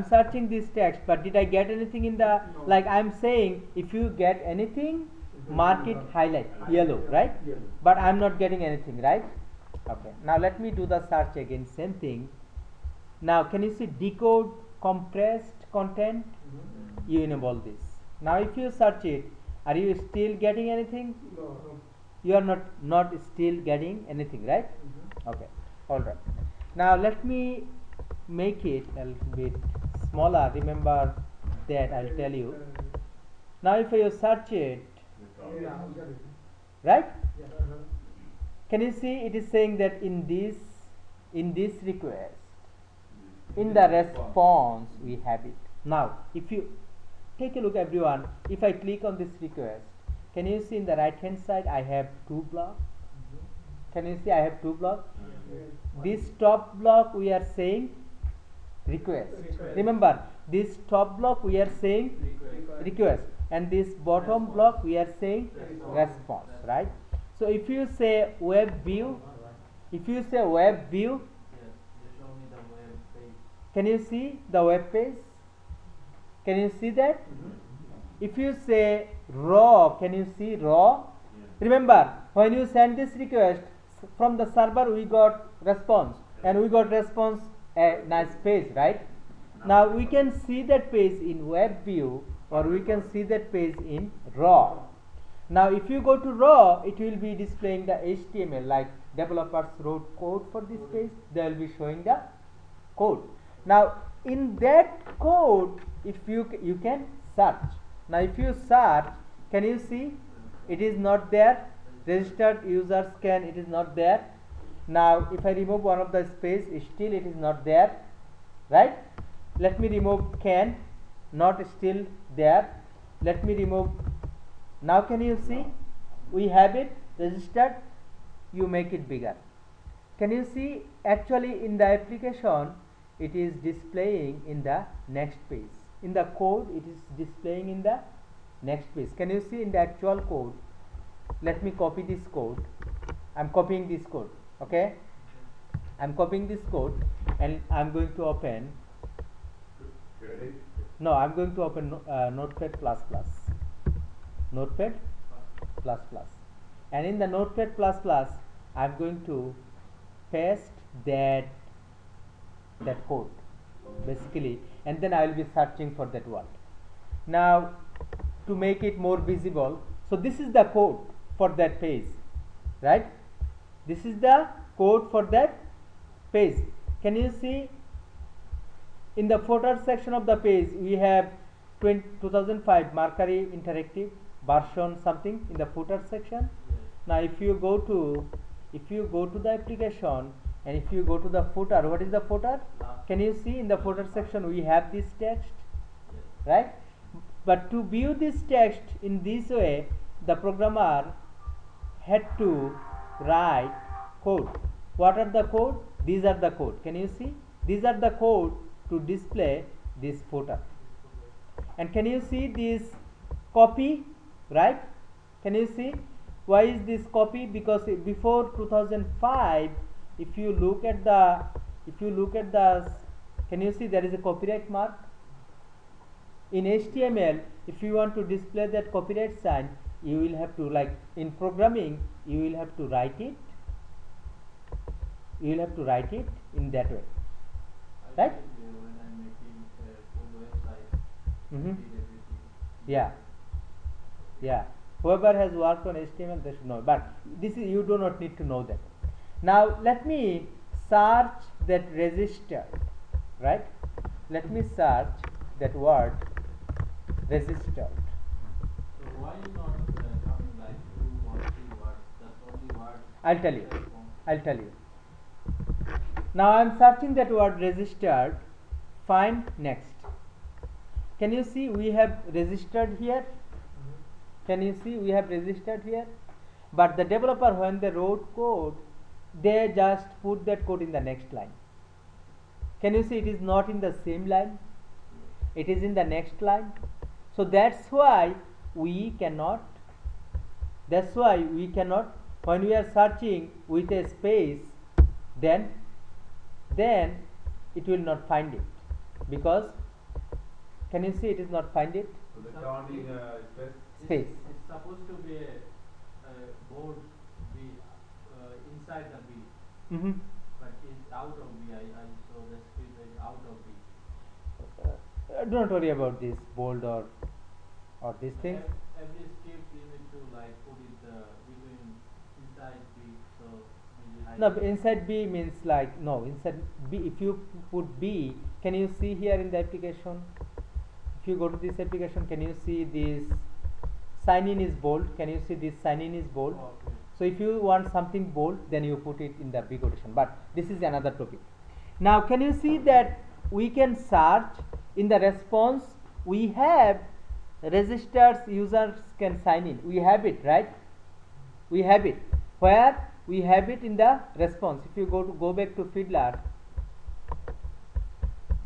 searching this text, but did I get anything in the, No. like I'm saying, if you get anything, mark it highlight, yellow, right? Yellow. But I'm not getting anything, right? Okay, now let me do the search again, same thing. Now, can you see decode compressed content? You enable this. Now, if you search it, are you still getting anything? No. You are not still getting anything, right? Okay, all right. Now let me make it a little bit smaller. Remember that I'll tell you. Now if you search it, Yeah, I got it. right? Uh-huh. Can you see it is saying that in this request, in the response we have it. Now if you take a look, everyone, if I click on this request, can you see in the right hand side I have two blocks? Can you see I have two blocks? This top block we are saying request. Remember, this top block we are saying request, and this bottom block we are saying response, right? So if you say web view, can you see the web page? Can you see that? If you say raw, can you see raw? Remember, when you send this request from the server, we got response, and we got response a nice page, right? Now we can see that page in web view, or we can see that page in raw. Now if you go to raw, it will be displaying the HTML, like developers wrote code for this page, they will be showing the code. Now in that code, if you can search. Now if you search, can you see it is not there? Registered users can, it is not there. Now if I remove one of the space, still it is not there, right? Let me remove can, not still there. Let me remove. Now can you see we have it registered? You make it bigger. Can you see actually in the application it is displaying in the next page. In the code it is displaying in the next page. Can you see in the actual code? Let me copy this code. I'm copying this code. Okay, I'm copying this code and I'm going to open. No, I'm going to open Notepad++. Notepad++. And in the Notepad++, I'm going to paste that code basically, and then I will be searching for that word. Now to make it more visible, so this is the code for that page, right? This is the code for that page. Can you see in the footer section of the page we have 2005 Mercury Interactive version something in the footer section. Now if you go to the application and if you go to the footer, what is the footer? Can you see in the footer section we have this text, right? But to view this text in this way, the programmer had to write code. What are the code? These are the code. Can you see? These are the code to display this footer. And can you see this copy, right? Can you see why is this copy? Because before 2005, if you look at the can you see there is a copyright mark in HTML? If you want to display that copyright sign, you will have to, like in programming, you will have to write it in that way, right? Yeah, whoever has worked on HTML, they should know, but this is, you do not need to know that. Now let me search that registered, right? Let me search that word registered. So why not coming like 2 or 3 words? Just only words. I'll tell you. Now I am searching that word registered. Find next. Can you see we have registered here? Can you see we have registered here? But the developer, when they wrote code, they just put that code in the next line. Can you see it is not in the same line? It is in the next line. So that's why we cannot. When we are searching with a space, then it will not find it, because can you see it is not find it? So the counting Space. It's supposed to be a board B inside the B, Mm-hmm. but it's out of B. I saw the script is out of B. Don't worry about this bold or these things. Every script you need to like put it between inside B. So maybe I No, but inside B means like no, inside B. If you put B, can you see here in the application? If you go to this application, can you see this sign in is bold? Can you see this sign in is bold? Okay. So if you want something bold, then you put it in the B quotation. But this is another topic. Now, can you see that we can search in the response? We have registers users can sign in. We have it, right? We have it. Where? We have it in the response. If you go back to Fiddler,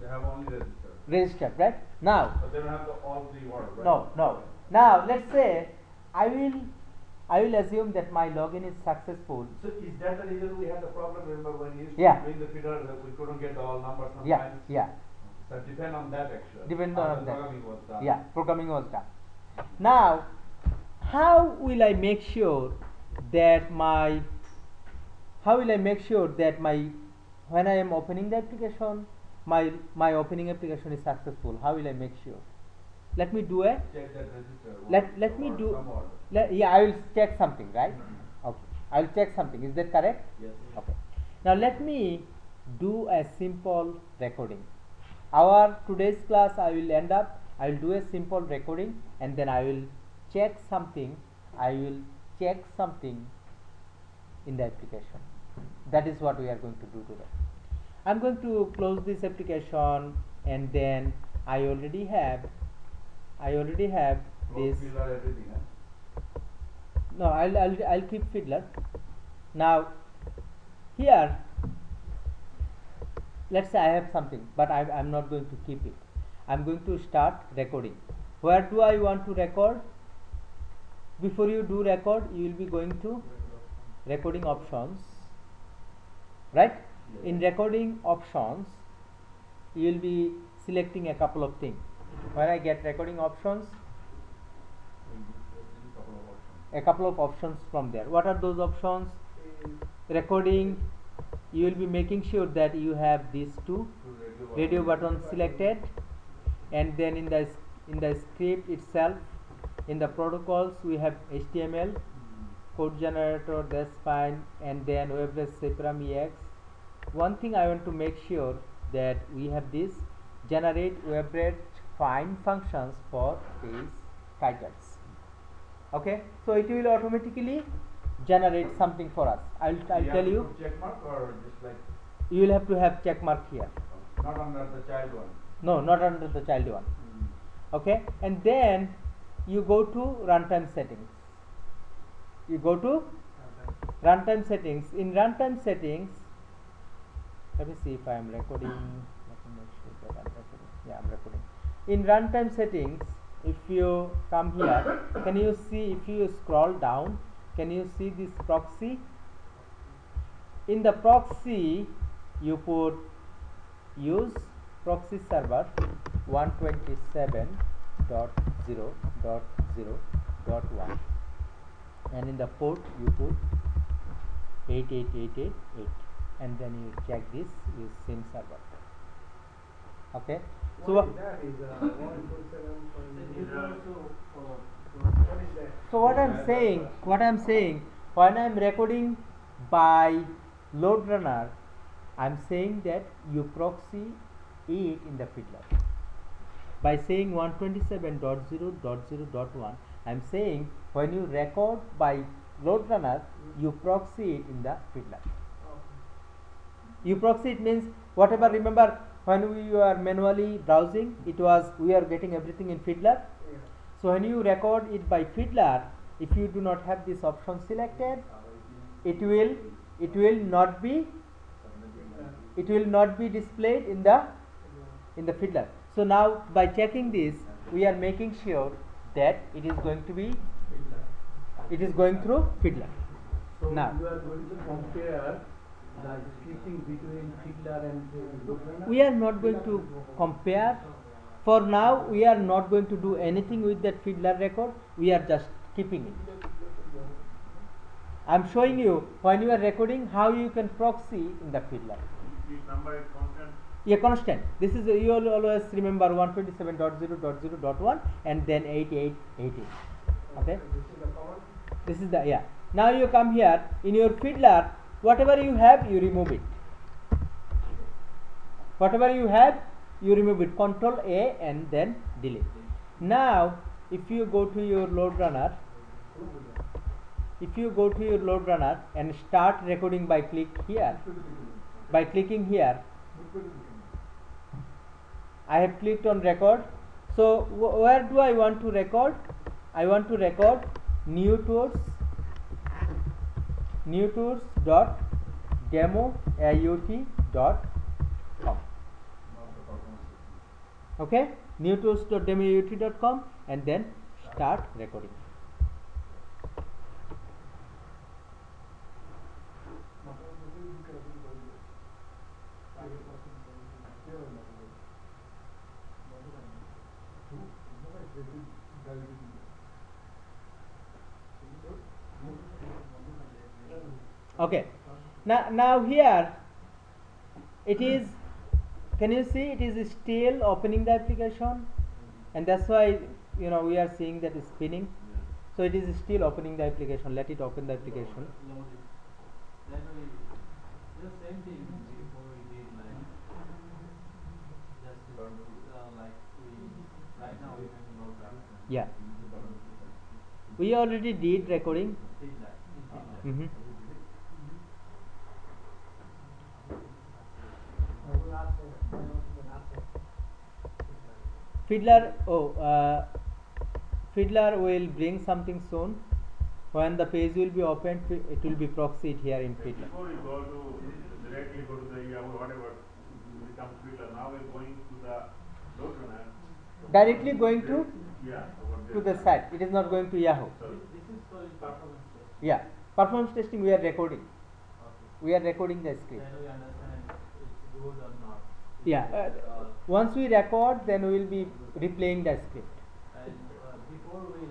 they have only registered, right? Now, but they don't have all three words, right? no. Now let's say I will assume that my login is successful. So is that the reason we had the problem? Remember when you used Yeah. to bring the feeder, that we couldn't get all numbers sometimes? Yeah. So depend on that actually. Depend How on the that. programming was done. Yeah, programming was done. Now, how will I make sure that when I am opening the application, my opening application is successful? How will I make sure? Let me do a Check that register. let me or do some order. yeah, I will check something, right? Okay, I will check something. Is that correct? Yes. Okay. Now let me do a simple recording. Our today's class I will do a simple recording, and then I will check something. In the application. That is what we are going to do today. I am going to close this application, and then I already have this. Feeder, everything, huh? No, I'll keep Fiddler. Now here, let's say I have something, but I'm not going to keep it. I'm going to start recording. Where do I want to record? Before you do record, you will be going to recording options, right? In recording options, you will be selecting a couple of things. When I get recording options, a couple of options from there. What are those options? Recording, you will be making sure that you have these two radio buttons selected, and then in the script itself, in the protocols, we have HTML, code generator, that's fine, and then WebRes Separam EX. One thing I want to make sure that we have this generate WebRes find functions for these titles. Okay, so it will automatically generate something for us. I'll tell you. Check mark or just like You will have to have check mark here. not under the child one. No, not under the child one. Okay, and then you go to runtime settings. In runtime settings, let me see if I am recording. Let me make sure that I'm recording. Yeah, I'm recording. In runtime settings, if you come here, can you see, if you scroll down, can you see this proxy? In the proxy, you put use proxy server 127.0.0.1, and in the port you put 88888, and then you check this is same server. Okay, so What is that? Is 127.0? What is that? so what I'm saying, when I'm recording by load runner, I'm saying that you proxy it in the Fiddler. By saying 127.0.0.1, I'm saying when you record by load runner, you proxy it in the Fiddler. uproxy, it means whatever. Remember when we were manually browsing, it was we are getting everything in Fiddler. So when you record it by Fiddler, if you do not have this option selected, it will not be displayed in the Fiddler. So now by checking this, we are making sure that it is going through Fiddler. So Now you are going to compare the scripting between Fiddler and Loadrunner? we are not going to compare. For now, we are not going to do anything with that Fiddler record. We are just keeping it. I am showing you when you are recording how you can proxy in the Fiddler. Each number is constant. Yeah, constant. This is you will always remember 127.0.0.1 and then 8888. Okay. This is the yeah. Now you come here in your Fiddler. Whatever you have, you remove it. Whatever you have, you remove it. Control A and then delete. Now, if you go to your Loadrunner, and start recording by clicking here, I have clicked on record. So where do I want to record? I want to record newtours.demoaut.com. Okay, newtours.demoaut.com, and then start recording. Okay, now here it is. Can you see it is still opening the application, and that's why we are seeing that it's spinning. So it is still opening the application. Let it open the application. Then we the same thing before we did like just like we right now we have no problem. Yeah, we already did recording. Fiddler, Fiddler will bring something soon. When the page will be opened, it will be proxied here in Fiddler. Before you go to directly go to the Yahoo whatever becomes Fiddler, now we're going to the Loadrunner. Directly going to over the site. It is not going to Yahoo. This is called performance test. Yeah, performance testing. We are recording. Okay. We are recording the script. Then we understand it's good or not. Yeah. Once we record, then we will be replaying the script. And before we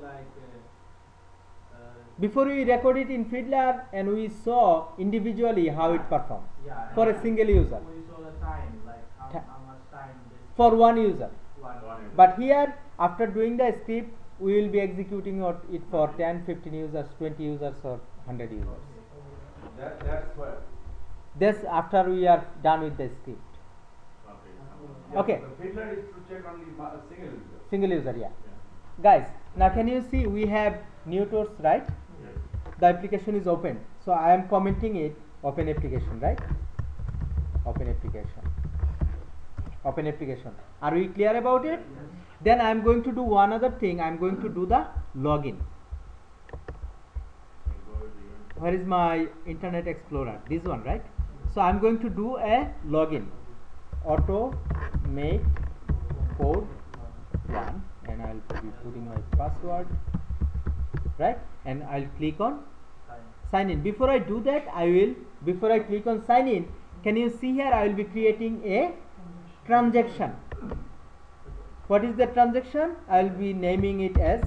Before we record it in Fiddler, and we saw individually how it performs for a single user. we saw the time, like how much time this For one user. one. But here, after doing the script, we will be executing it for 10, 15 users, 20 users, or 100 users. That's what. This after we are done with the script. Okay. The Fiddler is to check only a single user. Single user, yeah. Guys, now can you see we have Newtours, right? The application is open. So I am commenting it, open application, right? Open application. Open application. Are we clear about it? Then I am going to do one other thing. I am going to do the login. Where is my Internet Explorer? This one, right? So I am going to do a login. Automate code 1, and I will be putting my password, right? And I will click on sign in. Before I do that, before I click on sign in, can you see here I will be creating a transaction. What is the transaction? I will be naming it as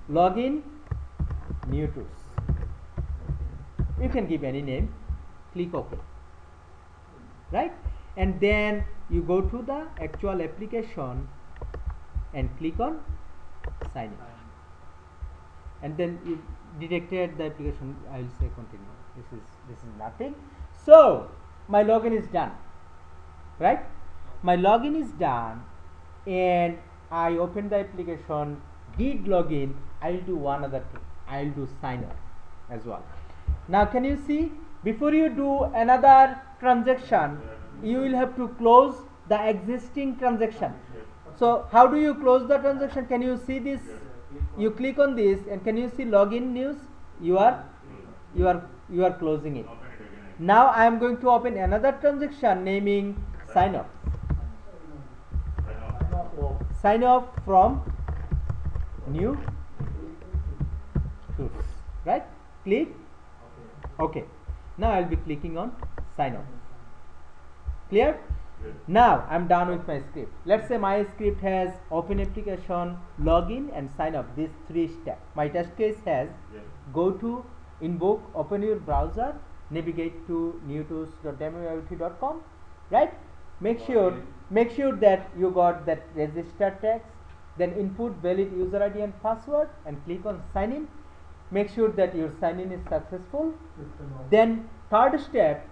login Newtours. You can give any name, click OK, right? And then you go to the actual application and click on sign in, and then you detected the application. I will say continue. This is nothing. So my login is done, right? My login is done, and I open the application, did login. I will do one other thing. I will do sign up as well. Now can you see before you do another transaction, you will have to close the existing transaction. So how do you close the transaction? Can you see this? You click on this and can you see login news? You are closing it. Open it again. Now I am going to open another transaction naming sign up. Sign up from new tools. Right? Click. Okay. Now I will be clicking on sign up. Clear? Yes. Now I am done with my script. Let's say my script has open application, login and sign up. These three steps. My test case has Yes. go to invoke, open your browser, navigate to newtools.dmoiot.com. Right? Make sure that you got that register text. Then input valid user ID and password and click on sign in. Make sure that your sign in is successful. Then third step,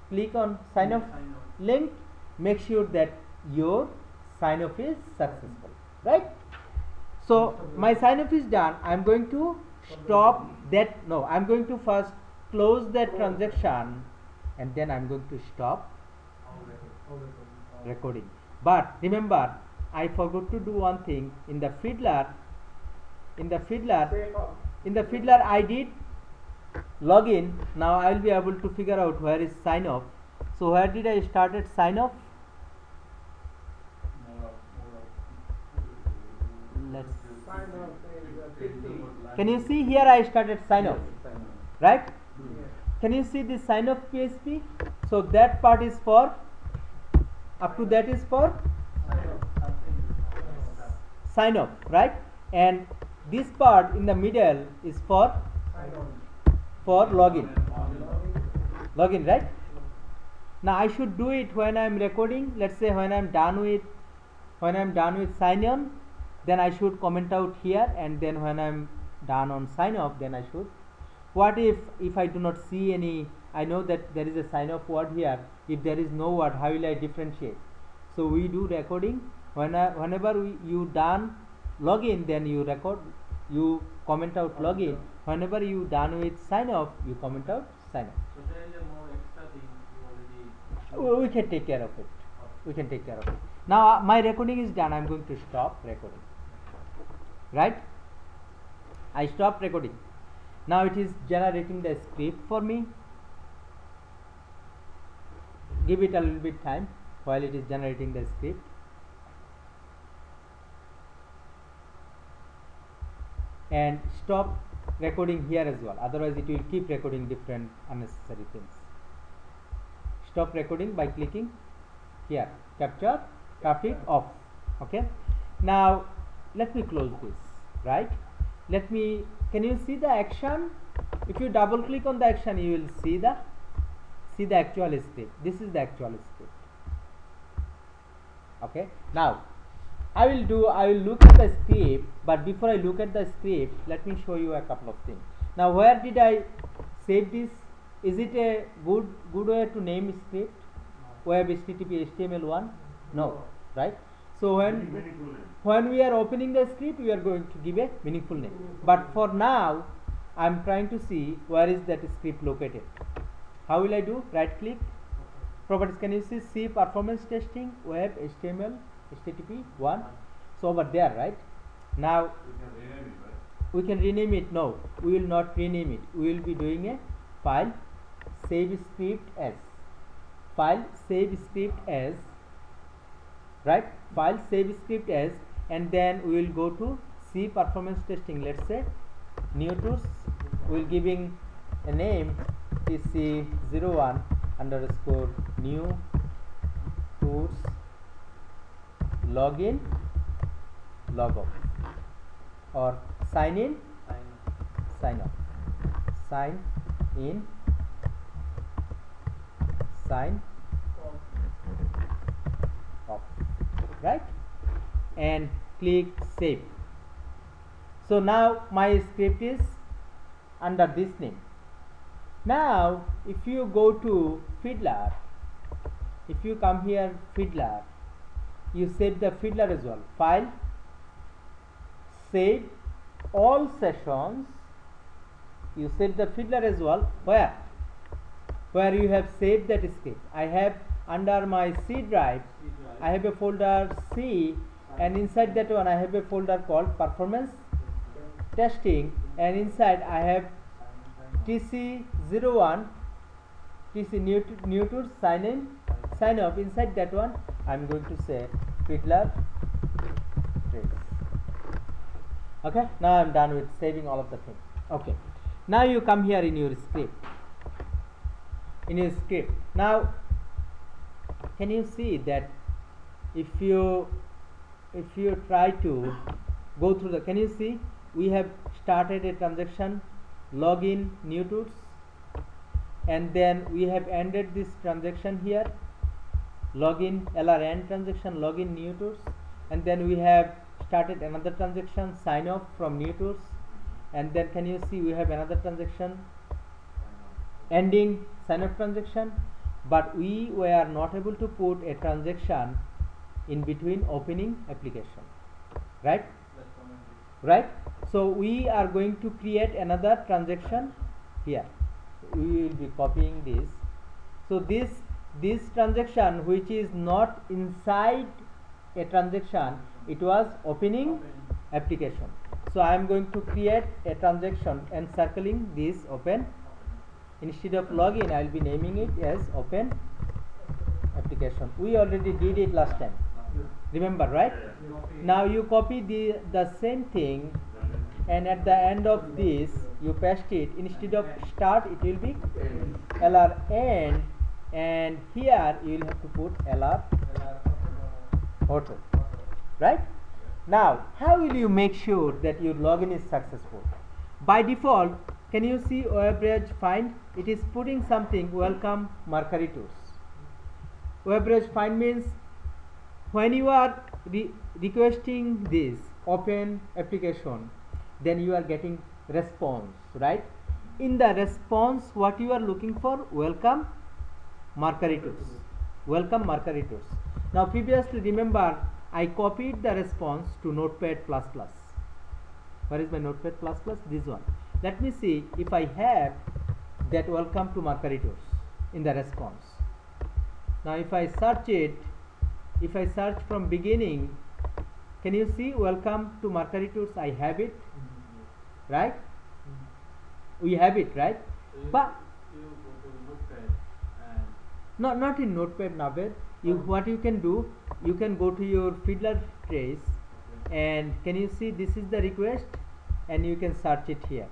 click on sign up link. Make sure that your sign up is successful. Right? So my sign up is done. I am going to stop that. No, I am going to first close that transaction and then I am going to stop recording. But remember, I forgot to do one thing in the Fiddler. In the Fiddler, I did login. Now I will be able to figure out where is sign up. So where did I started sign up? Let's. Can you see here? I started sign up, right? Can you see this sign up PHP? So that part is for up to that is for sign up, right? And this part in the middle is for login. Login, right? Now I should do it when I am recording. Let's say when I am done with sign on, then I should comment out here, and then when I am done on sign up, then I should. What if I do not see any? I know that there is a sign up word here. If there is no word, how will I differentiate? So we do recording. Whenever you done login, then you record. You comment out login. Whenever you done with sign up, you comment out sign up. So there is a more extra thing you already. We can take care of it. We can take care of it. Now my recording is done. I am going to stop recording. Right? I stopped recording. Now it is generating the script for me. Give it a little bit time while it is generating the script. And stop recording here as well. Otherwise it will keep recording different unnecessary things. Stop recording by clicking here. Capture traffic off. Okay. Now let me close this. Right? Can you see the action? If you double click on the action, you will see the actual script. This is the actual script. Okay. Now I will look at the script, but before I look at the script, let me show you a couple of things. Now where did I save this? Is it a good way to name script? Web HTTP HTML1? No, right? So when we are opening the script, we are going to give a meaningful name. But for now, I am trying to see where is that script located. How will I do? Right click, properties. Can you see performance testing, web HTML, HTTP 1? So over there, right? Now we can rename it. No, we will not rename it. We will be doing a file save script as right, file save script as, and then we will go to C performance testing. Let's say new tools. We will giving a name TC01 underscore new tools login logout, or sign in sign up, sign in sign off, right? And click save. So now my script is under this name. Now if you go to Fiddler, if you come here Fiddler, you save the Fiddler as well. File, save all sessions. You save the Fiddler as well. Where? where you have saved that script. I have under my C drive, I have a folder C, and inside that one I have a folder called performance testing, and inside I have TC01, TC new to sign up. Inside that one I am going to say Fiddler trace. Okay, now I am done with saving all of the things. Okay, now you come here in your script. Now can you see that if you try to go through the, can you see we have started a transaction login new tools, and then we have ended this transaction here login LRN transaction login new tools, and then we have started another transaction sign off from new tools, and then can you see we have another transaction ending sign up transaction, but we were not able to put a transaction in between opening application, right? So we are going to create another transaction here. We will be copying this. So this transaction which is not inside a transaction, it was opening application. So I am going to create a transaction and circling this open. Instead of login, I will be naming it as open application. We already did it last time. Remember, right? Now you copy the same thing, and at the end of this you paste it. Instead of start, it will be LR end, and here you will have to put LR auto. Right? Now, how will you make sure that your login is successful? By default, can you see WebBridge find? It is putting something welcome Mercury tools. WebBridge find means when you are requesting this open application, then you are getting response, right? In the response, what you are looking for? Welcome Mercury tools. Welcome Mercury tools. Now previously, remember, I copied the response to Notepad++. Where is my Notepad++? This one. Let me see if I have that welcome to Mercury tools in the response. Now if I search it, if I search from beginning, can you see welcome to Mercury tools? I have it, right? We have it, right? But not in Notepad, Naved. What you can do, you can go to your Fiddler trace, and can you see this is the request, and you can search it here.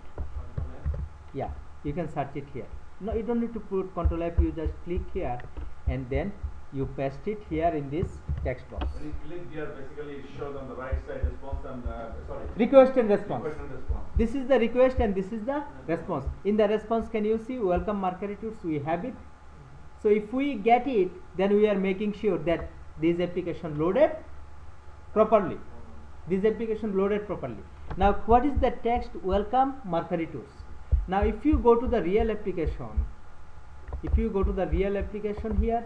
Yeah, you can search it here. No, you don't need to put Control F. You just click here, and then you paste it here in this text box. When you click here, basically it shows on the right side response and request and response. Request and response. This is the request and this is the response. In the response, can you see welcome Mercury tools? We have it. So if we get it, then we are making sure that this application loaded properly. This application loaded properly. Now what is the text? Welcome Mercury tools. Now if you go to the real application, here,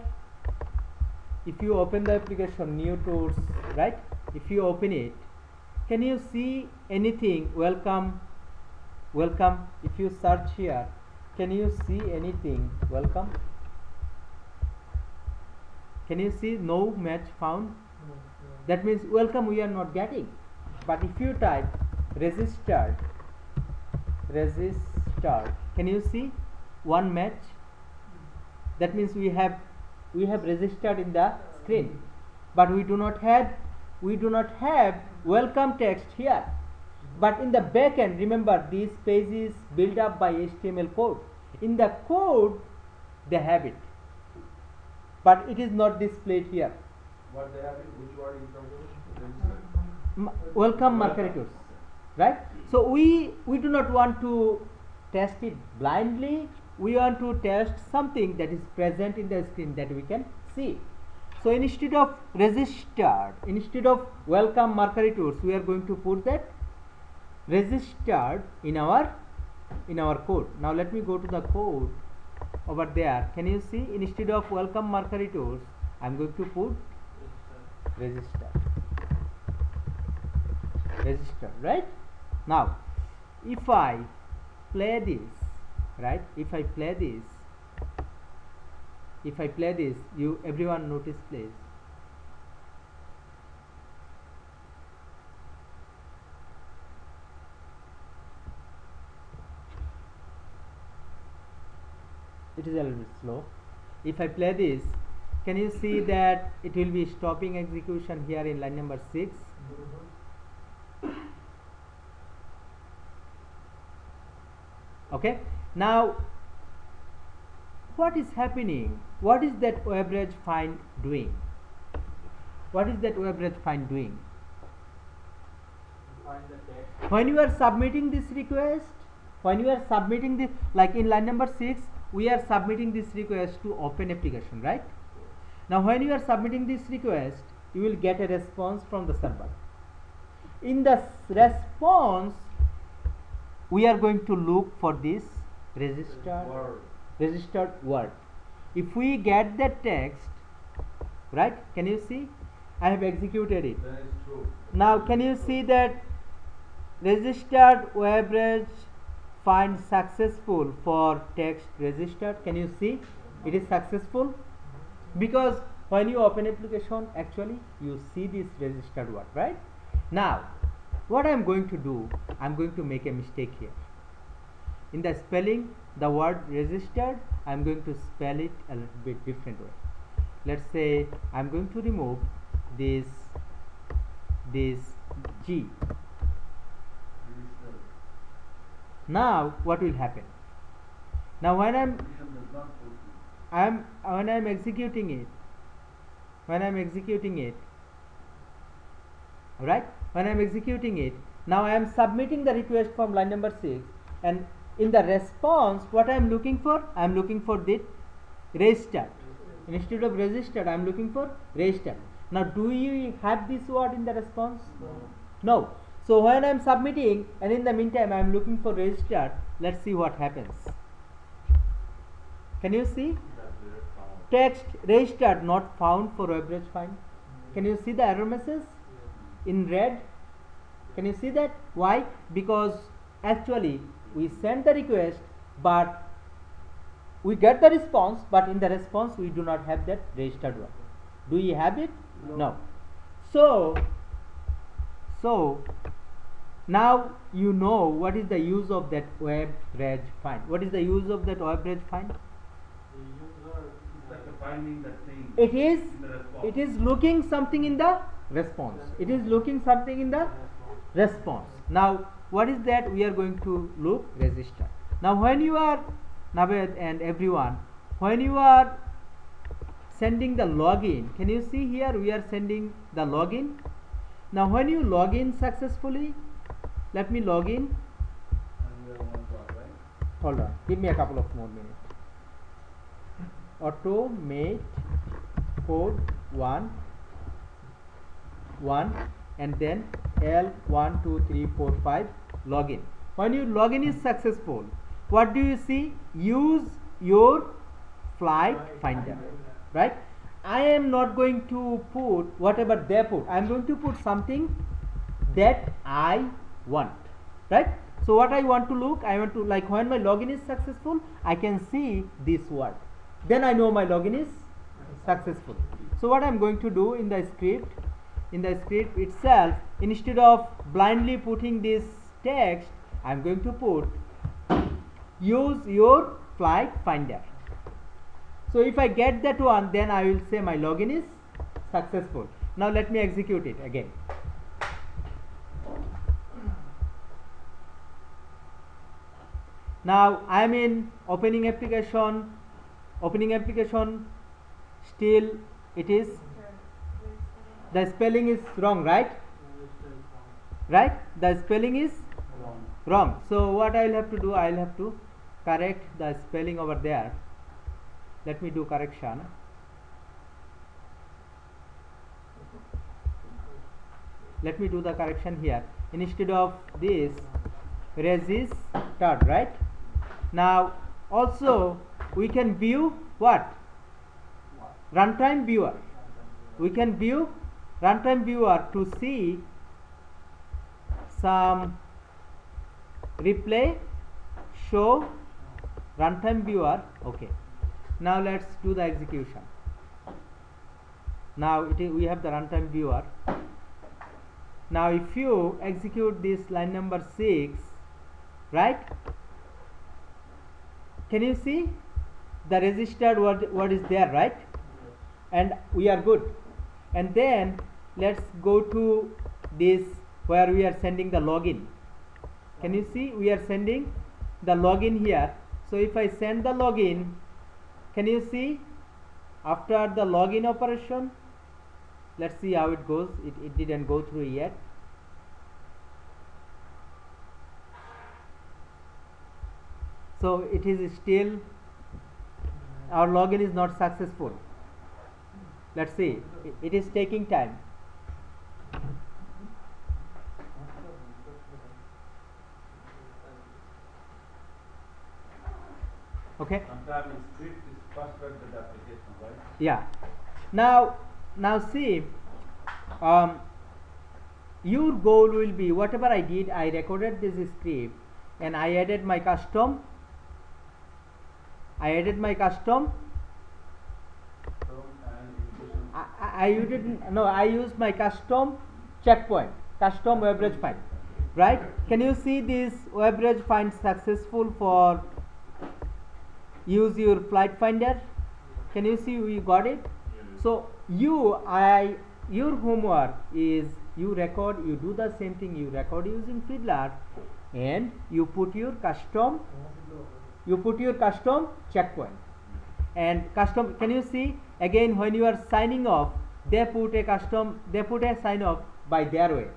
if you open the application new tools, right? If you open it, can you see anything? Welcome. If you search here, can you see anything? Welcome. Can you see no match found? That means welcome we are not getting. But if you type registered, can you see one match? That means we have registered in the screen, but we do not have welcome text here. But in the back end, remember, this page is built up by HTML code. In the code they have it, but it is not displayed here. What they have it, which word is from Welcome Mercury tools, right? So we do not want to test it blindly. We want to test something that is present in the screen that we can see. So instead of registered, instead of welcome Mercury tools, we are going to put that registered in our code. Now let me go to the code over there. Can you see, instead of welcome Mercury tools, I am going to put register, right? Now if I play this, right, if I play this, if I play this, you everyone notice please. It is a little bit slow. If I play this, can you see that it will be stopping execution here in line number 6? Okay, now what is happening? What is that average find doing? What is that average find doing? Find the text. When you are submitting this request, when you are submitting this, like in line number 6, we are submitting this request to open application, right? Now when you are submitting this request, you will get a response from the server. In the response, we are going to look for this registered word. If we get that text, right, can you see? I have executed it. That is true. Now can you see that registered average find successful for text registered? Can you see it is successful? Because when you open application, actually you see this registered word, right? Now what I am going to do, I am going to make a mistake here. In the spelling, the word registered, I am going to spell it a little bit different way. Let's say I am going to remove this G. Now what will happen? Now when I'm executing it, right? When I'm executing it, now I am submitting the request from line number 6, and in the response, what I am looking for? I am looking for the registered. Instead of registered, I am looking for registered. Now, do you have this word in the response? No. So when I am submitting, and in the meantime I am looking for registered, let's see what happens. Can you see? Text registered not found for average find. Can you see the error message in red? Can you see that? Why? Because actually we send the request, but we get the response, but in the response we do not have that registered one. Do you have it? No. So now you know what is the use of that average find. What is the use of that average find? It's like finding that thing It is in the response. it is looking something in the response. It is looking something in the response. Now what is that? We are going to look register. Now when you are, Naved and everyone, when you are sending the login, can you see here we are sending the login. Now when you log in successfully, let me log in. And we are one shot, right? Hold on, give me a couple of more minutes. Automate code 1 and then L1234 login. When your login is successful, what do you see? Use your flight finder, right? I am not going to put whatever they put. I am going to put something that I want, right? So what I want to look, I want to, like, when my login is successful, I can see this word. Then I know my login is successful. So what I am going to do in the script itself, instead of blindly putting this text, I am going to put use your flight finder. So if I get that one, then I will say my login is successful. Now let me execute it again. Now I am in opening application, still it is, the spelling is wrong, right? The spelling is wrong. So what I will have to do, I will have to correct the spelling over there. Let me do correction. Let me do the correction here. Instead of this, registered, right? Now also we can view what? Runtime viewer. We can view runtime viewer to see some replay, show runtime viewer. Okay. Now let's do the execution. Now we have the runtime viewer. Now if you execute this line number 6, right, can you see the registered word is there, right? And we are good. And then let's go to this where we are sending the login. Can you see we are sending the login here? So if I send the login, can you see after the login operation, let's see how it goes. It didn't go through yet. So it is still, our login is not successful. Let's see, it is taking time. Okay. Sometimes script is faster than the application, right? Yeah. Now see, your goal will be whatever I did. I recorded this script and I added my custom. I used my custom checkpoint, custom WebReg find, right? Can you see this WebReg find successful for use your flight finder? Can you see we got it? So your homework is you record, you do the same thing, you record using Fiddler and you put your custom checkpoint. And custom, can you see again when you are signing off, they put a sign off by their way,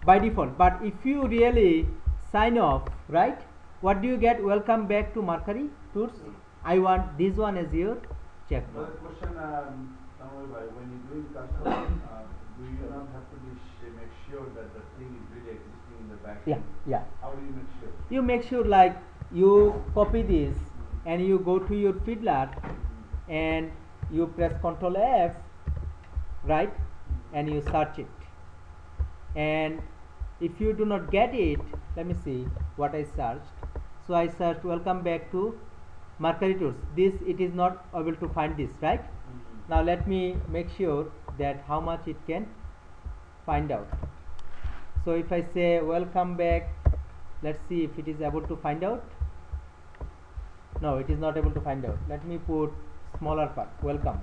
by default. But if you really sign off, right, what do you get? Welcome back to Mercury Tours. I want this one as your checkpoint. Another question, when you're doing custom, do you not have to make sure that the thing is really existing in the back end? Yeah. How do you make sure? You make sure like you copy this and you go to your Fiddler and you press Ctrl F, right, and you search it. And if you do not get it, let me see what I searched. So I searched welcome back to Mercury Tours. This, it is not able to find this, right? Now let me make sure that how much it can find out. So if I say welcome back, let's see if it is able to find out. No, it is not able to find out. Let me put smaller part, welcome.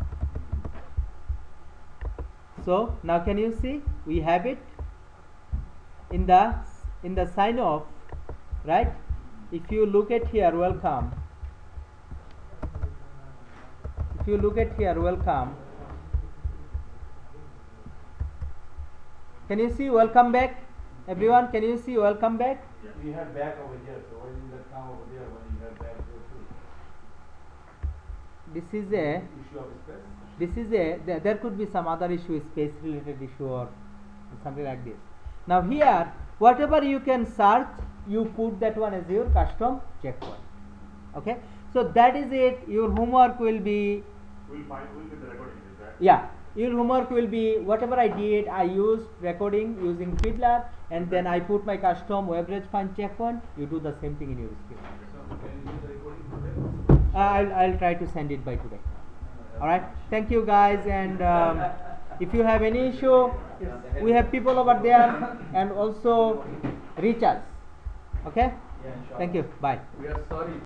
So now can you see we have it in the sign off, right? If you look at here, welcome. If you look at here, welcome. Can you see welcome back? Everyone, can you see welcome back? Yeah. We have back over here, so why didn't that come over there when you have back there too? There could be some other issue, space related issue or something like this. Now here, whatever you can search, you put that one as your custom checkpoint. Okay, so that is it. Your homework will be, we'll get the recording, is that? yeah, your homework will be whatever I did, I used recording using Fiddler and then I put my custom WebReg find checkpoint. You do the same thing in your script. So can you do the recording today? I'll try to send it by today. Alright, thank you guys, and if you have any issue, we have people over there and also reach us. Okay, Yeah, sure. thank you, bye. We are sorry.